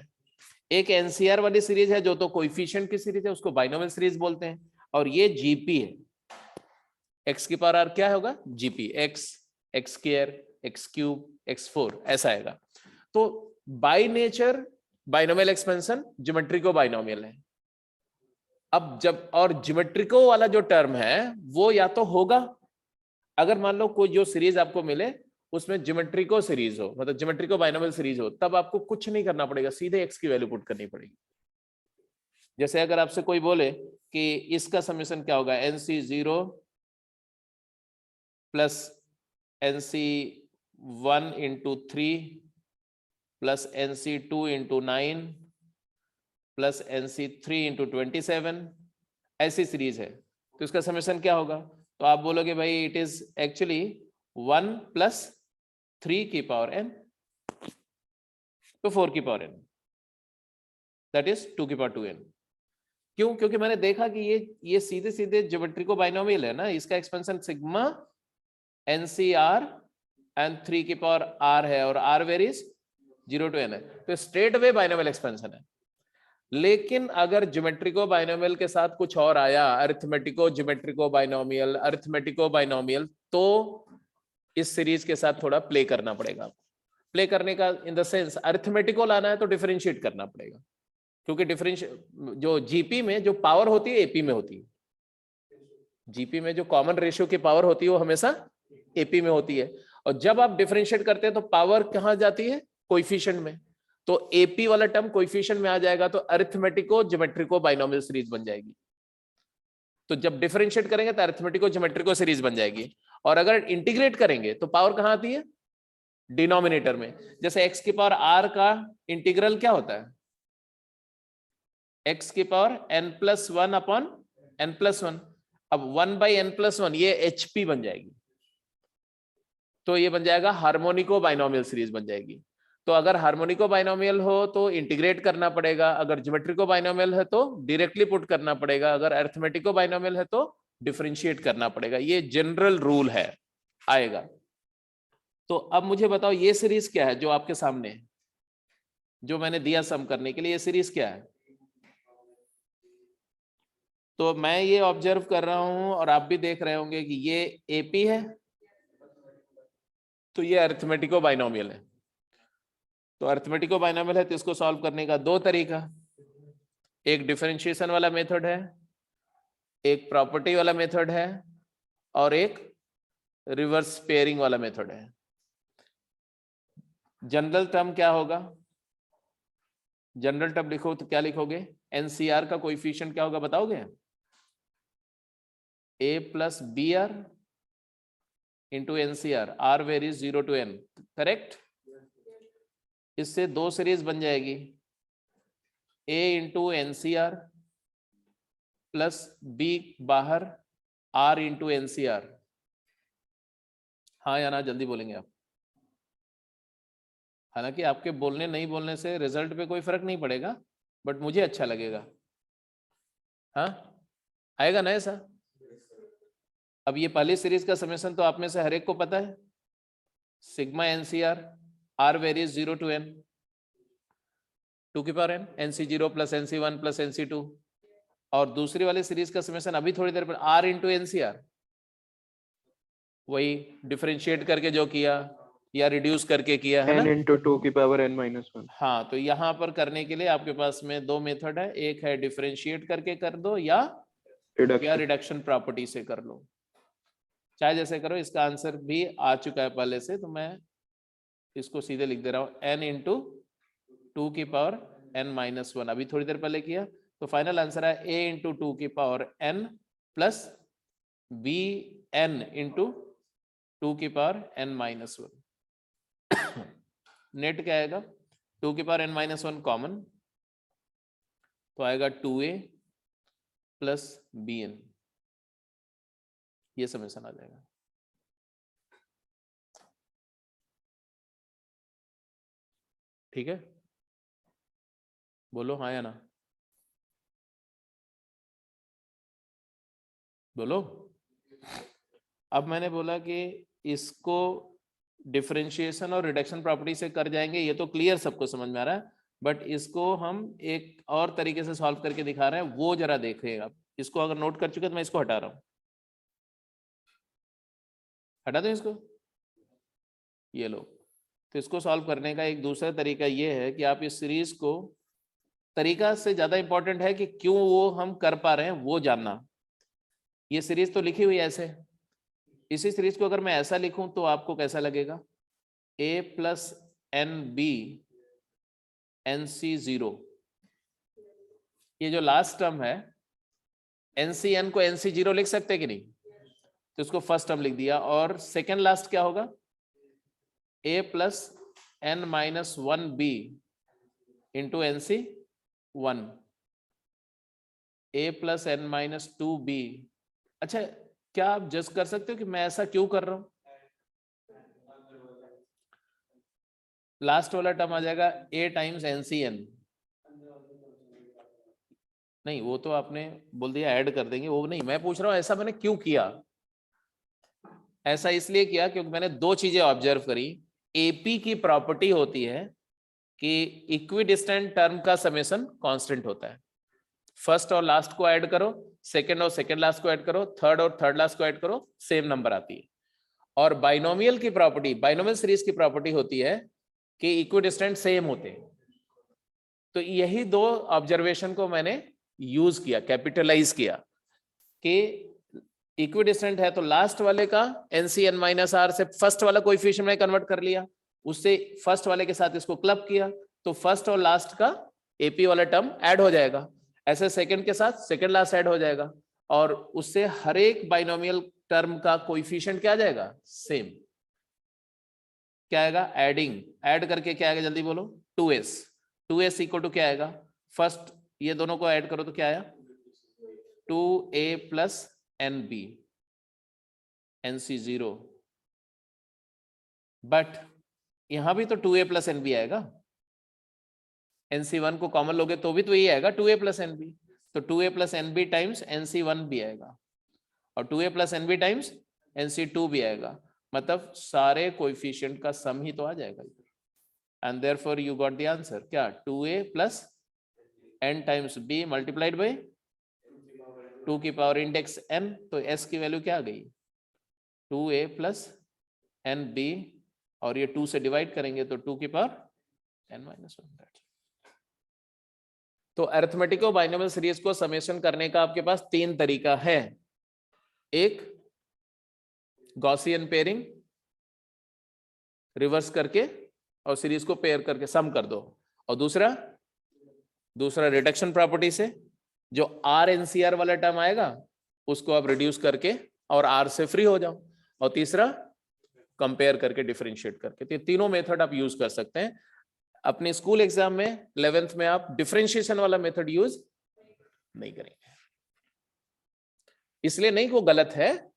Speaker 2: एक NCR वाली सीरीज है जो तो कोएफिशिएंट की सीरीज है, उसको बाइनोमियल सीरीज बोलते हैं, और ये GP है। x की पावर r क्या होगा? GP, x, x square, x cube, x4, ऐसा आएगा। तो बाय नेचर बाइनोमियल एक्सपेंशन ज्योमेट्रिको बाइनोमियल है। अब जब और ज्योमेट्रिको वाला जो टर्म है वो या तो होगा, अगर मान लो कोई जो सीरीज आपको मिले उसमें ज्योमेट्रिको सीरीज हो, मतलब ज्योमेट्रिको बाइनोमियल सीरीज हो, तब आपको कुछ नहीं करना पड़ेगा, सीधे x की वैल्यू पुट करनी पड़ेगी। जैसे अगर आपसे कोई बोले कि इसका समेशन क्या होगा, NC0 plus NC1 into 3 plus NC2 into 9 plus NC3 into 27, ऐसी सीरीज है, तो इसका समेशन क्या होगा? तो आप बोलोगे भाई इट इज एक्चुअली 1 प्लस 3 की पावर n तो 4 की पावर n, दैट इज 2 की पावर 2n। क्यों? क्योंकि मैंने देखा कि ये सीधे सीधे ज्योमेट्रिको बाइनोमियल है ना, इसका एक्सपेंशन सिग्मा NCR एंड 3 की पावर r है, और r वेरीज 0 to n है, तो स्ट्रेट वे बाइनोमियल एक्सपेंशन है। लेकिन अगर ज्योमेट्रिको बाइनोमियल के साथ कुछ और आया, अरिथमेटिको ज्योमेट्रिको बाइनोमियल, अरिथमेटिको बाइनोमियल, तो इस सीरीज के साथ थोड़ा प्ले करना पड़ेगा। प्ले करने का इन द सेंस, अरिथमेटिको लाना है तो डिफरेंशिएट करना पड़ेगा, क्योंकि डिफरेंशिएट जो जीपी में जो पावर होती है एपी में होती है। जीपी में जो कॉमन रेशियो की पावर होती है वो हमेशा एपी में होती है, और जब आप डिफरेंशिएट करते हैं तो पावर कहां जाती है? कोएफिशिएंट में। तो एपी वाला टर्म कोएफिशिएंट में आ जाएगा, तो अरिथमेटिको ज्योमेट्रिको बाइनोमियल सीरीज बन जाएगी। तो जब डिफरेंशिएट करेंगे तो अरिथमेटिको ज्योमेट्रिको सीरीज बन जाएगी, और अगर इंटीग्रेट करेंगे तो पावर कहां आती है? डिनोमिनेटर में। जैसे x की पावर r का इंटीग्रल क्या होता है? x की पावर n+1 अपॉन n+1। अब 1/n+1 ये HP बन जाएगी, तो ये बन जाएगा हार्मोनिको बाइनोमियल सीरीज बन जाएगी। तो अगर हार्मोनिको बाइनोमियल हो तो इंटीग्रेट करना पड़ेगा, अगर ज्योमेट्रिको बाइनोमियल है तो डायरेक्टली पुट करना पड़ेगा, अगर अरिथमेटिको बाइनोमियल है तो डिफरेंशिएट करना पड़ेगा। ये जनरल रूल है, आएगा। तो अब मुझे बताओ ये सीरीज क्या है जो आपके सामने है, जो मैंने दिया सम करने के लिए, ये सीरीज क्या है? तो मैं ये ऑब्जर्व कर रहा हूं और आप भी देख रहे होंगे कि ये एपी है, तो ये अरिथमेटिको बाइनोमियल है। तो अरिथमेटिको बाइनोमियल है तो इसको सॉल्व करने का 2 तरीका, एक डिफरेंशिएशन वाला मेथड है, एक प्रॉपर्टी वाला मेथड है, और एक रिवर्स पेयरिंग वाला मेथड है। जनरल टर्म क्या होगा? जनरल टर्म लिखो तो क्या लिखोगे? NCR का कोएफिशिएंट क्या होगा बताओगे? A plus b r into NCR, r varies 0 to n, correct. इससे दो सीरीज बन जाएगी, a into NCR plus b बाहर r इंटू एनसीआर। हाँ या ना जल्दी बोलेंगे आप। हालांकि आपके बोलने नहीं बोलने से रिजल्ट पे कोई फर्क नहीं पड़ेगा, बट मुझे अच्छा लगेगा। हाँ आएगा ना ऐसा? अब ये पहली सीरीज का समेशन तो आप में से हर एक को पता है, sigma NCR r varies 0 to n, 2 की power n, nc0 plus nc1 plus nc2। और दूसरी वाली सीरीज का समेशन अभी थोड़ी देर पर r इंटू एनसीआर, वही डिफरेंशिएट करके जो किया या रिड्यूस करके किया है
Speaker 4: n
Speaker 2: ना।
Speaker 4: into 2 की पावर n-1।
Speaker 2: हाँ तो यहाँ पर करने के लिए आपके पास में दो मेथड है, एक है डिफरेंशिएट करके कर दो या रिडक्शन प्रॉपर्टी से कर लो, चाहे जैसे करो। इसका आंसर भी आ चुका है पहले से, तो मैं इसको सीधे लिख दे रहा हूँ, n इंटू 2 की पावर n-1 अभी थोड़ी देर पहले किया। तो फाइनल आंसर है a इंटू 2 की power n plus b n into 2 की पावर n-1। नेट क्या आएगा? 2 की पावर n-1 कॉमन, तो आएगा 2a प्लस bn, ये समेशन आ जाएगा। ठीक है, बोलो हाँ या ना, बोलो। अब मैंने बोला कि इसको डिफरेंशिएशन और रिडक्शन प्रॉपर्टी से कर जाएंगे, ये तो क्लियर सबको समझ में आ रहा है, बट इसको हम एक और तरीके से सॉल्व करके दिखा रहे हैं, वो जरा देखिएगा। इसको अगर नोट कर चुके तो मैं इसको हटा रहा हूं, हटा दो इसको, ये लो। तो इसको सॉल्व करने का एक दूसरा तरीका ये है कि आप इस सीरीज को, तरीका से ज्यादा इंपॉर्टेंट है कि क्यों वो हम कर पा रहे हैं वो जानना। ये सीरीज तो लिखी हुई है ऐसे, इसी सीरीज को अगर मैं ऐसा लिखूं तो आपको कैसा लगेगा? a plus N B nc0, ये जो लास्ट टर्म है ncn को nc0 लिख सकते कि नहीं? तो इसको फर्स्ट टर्म लिख दिया, और सेकेंड लास्ट क्या होगा? a plus n-1b into nc1, a plus n-2b। अच्छा, क्या आप जज कर सकते हो कि मैं ऐसा क्यों कर रहा हूं? लास्ट वाला टर्म आ जाएगा a टाइम्स ncn, नहीं वो तो आपने बोल दिया ऐड कर देंगे, वो नहीं, मैं पूछ रहा हूं ऐसा मैंने क्यों किया। ऐसा इसलिए किया क्योंकि मैंने दो चीजें ऑब्जर्व करी। एपी की प्रॉपर्टी होती है कि इक्विडिस्टेंट टर्म का समेशन कांस्टेंट होता है, फर्स्ट और लास्ट को ऐड करो, सेकंड और सेकंड लास्ट को ऐड करो, थर्ड और थर्ड लास्ट को ऐड करो, सेम नंबर आती है। और बाइनोमियल की प्रॉपर्टी, बाइनोमियल सीरीज की प्रॉपर्टी होती है कि इक्विडिस्टेंट सेम होते हैं। तो यही दो ऑब्जर्वेशन को मैंने यूज किया, कैपिटलाइज किया कि इक्विडिस्टेंट है तो लास्ट वाले का NCn-r से फर्स्ट वाला कोएफिशिएंट में कन्वर्ट कर लिया, उससे फर्स्ट वाले के साथ इसको क्लब किया, तो फर्स्ट और लास्ट का एपी वाला टर्म ऐड हो जाएगा। ऐसे सेकंड के साथ सेकंड लास्ट ऐड हो जाएगा, और उससे हर एक बाइनोमियल टर्म का कोएफिशिएंट क्या आ जाएगा? सेम। क्या आएगा? एडिंग, ऐड करके क्या आएगा जल्दी बोलो? 2s। 2s इक्वल टू क्या आएगा? फर्स्ट ये दोनों को ऐड करो तो क्या आया? 2a plus nb nc0, but यहां भी तो 2a प्लस nb आएगा। nc1 को कॉमन लोगे तो भी तो यही आएगा 2a प्लस nb, तो 2a plus nb times nc1 भी आएगा, और 2a plus nb times nc2 भी आएगा। मतलब सारे कोएफिशिएंट का सम ही तो आ जाएगा, and therefore you got the answer. क्या? 2a plus n times b multiplied by 2 की पावर इंडेक्स n, तो s की वैल्यू क्या आ गई? 2a प्लस nb, और ये 2 से डिवाइड करेंगे तो 2 की पावर n-1। तो अरिथमेटिक और बाइनोमियल सीरीज को समेशन करने का आपके पास तीन तरीका है। एक गॉसियन पेयरिंग, रिवर्स करके और सीरीज को पेयर करके सम कर दो, और दूसरा रिडक्शन प्रॉपर्टी से जो आर एनसीआर वाला टर्म आएगा उसको आप रिड्यूस करके और आर से फ्री हो जाओ, और तीसरा कंपेयर करके, डिफरेंशिएट करके। तो ये तीनों मेथड आप यूज कर सकते हैं। अपने स्कूल एग्जाम में 11th में आप डिफरेंशिएशन वाला मेथड यूज नहीं करेंगे, इसलिए नहीं कि वो गलत है,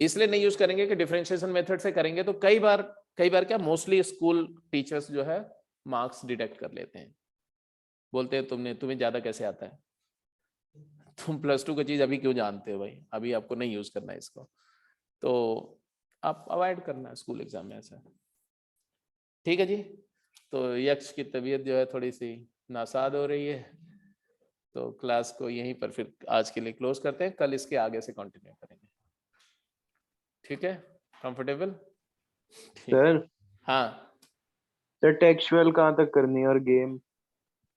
Speaker 2: इसलिए नहीं यूज करेंगे कि डिफरेंशिएशन मेथड से करेंगे तो कई बार क्या मोस्टली स्कूल टीचर्स जो है मार्क्स डिडक्ट कर लेते हैं, बोलते हैं तुम्हें ज्यादा कैसे आता है, तुम +2 की चीज अभी क्यों जानते हो भाई, अभी आपको नहीं यूज करना है इसको। तो आप अवॉइड करना है स्कूल एग्जाम में ऐसा। ठीक है जी। तो यक्ष की तबीयत जो है थोड़ी सी नासाद हो रही है, तो क्लास को यहीं पर फिर आज के लिए क्लोज करते हैं, कल इसके आगे से कंटिन्यू करेंगे। ठीक है, कंफर्टेबल?
Speaker 4: सर
Speaker 2: हाँ
Speaker 4: सर टेक्सचुअल कहाँ तक करनी है और गेम?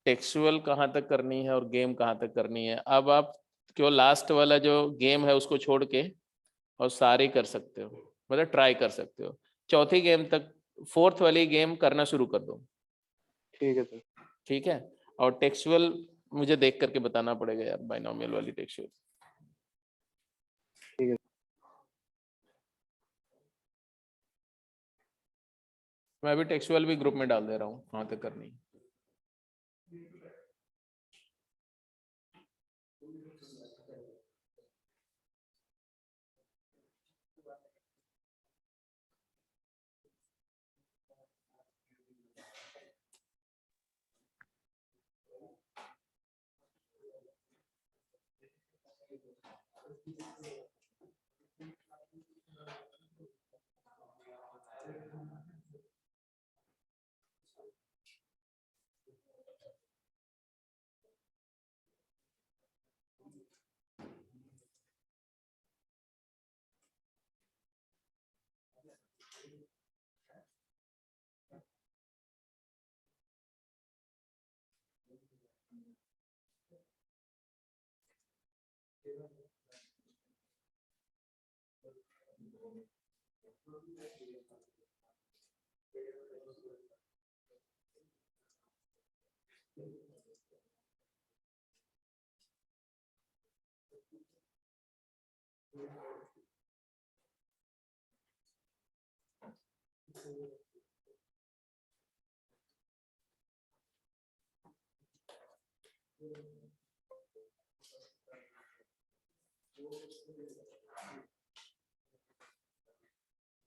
Speaker 2: टेक्सचुअल कहाँ तक करनी है और गेम कहाँ तक करनी है, अब आप क्यों लास्ट वाला जो गेम है उसको छोड़ के और सारे कर सकते हो, मतलब ट्राई कर सकते हो, चौथी गेम तक, 4th वाली गेम करना शुरू कर दो।
Speaker 4: ठीक है सर।
Speaker 2: ठीक है, और टेक्सचुअल मुझे देख करके बताना पड़ेगा यार, बाइनोमियल वाली टेक्सचुअल।
Speaker 4: ठीक है।
Speaker 2: मैं अभी टेक्सचुअल भी ग्रुप में डाल दे रहा हूँ कहाँ तक करनी है।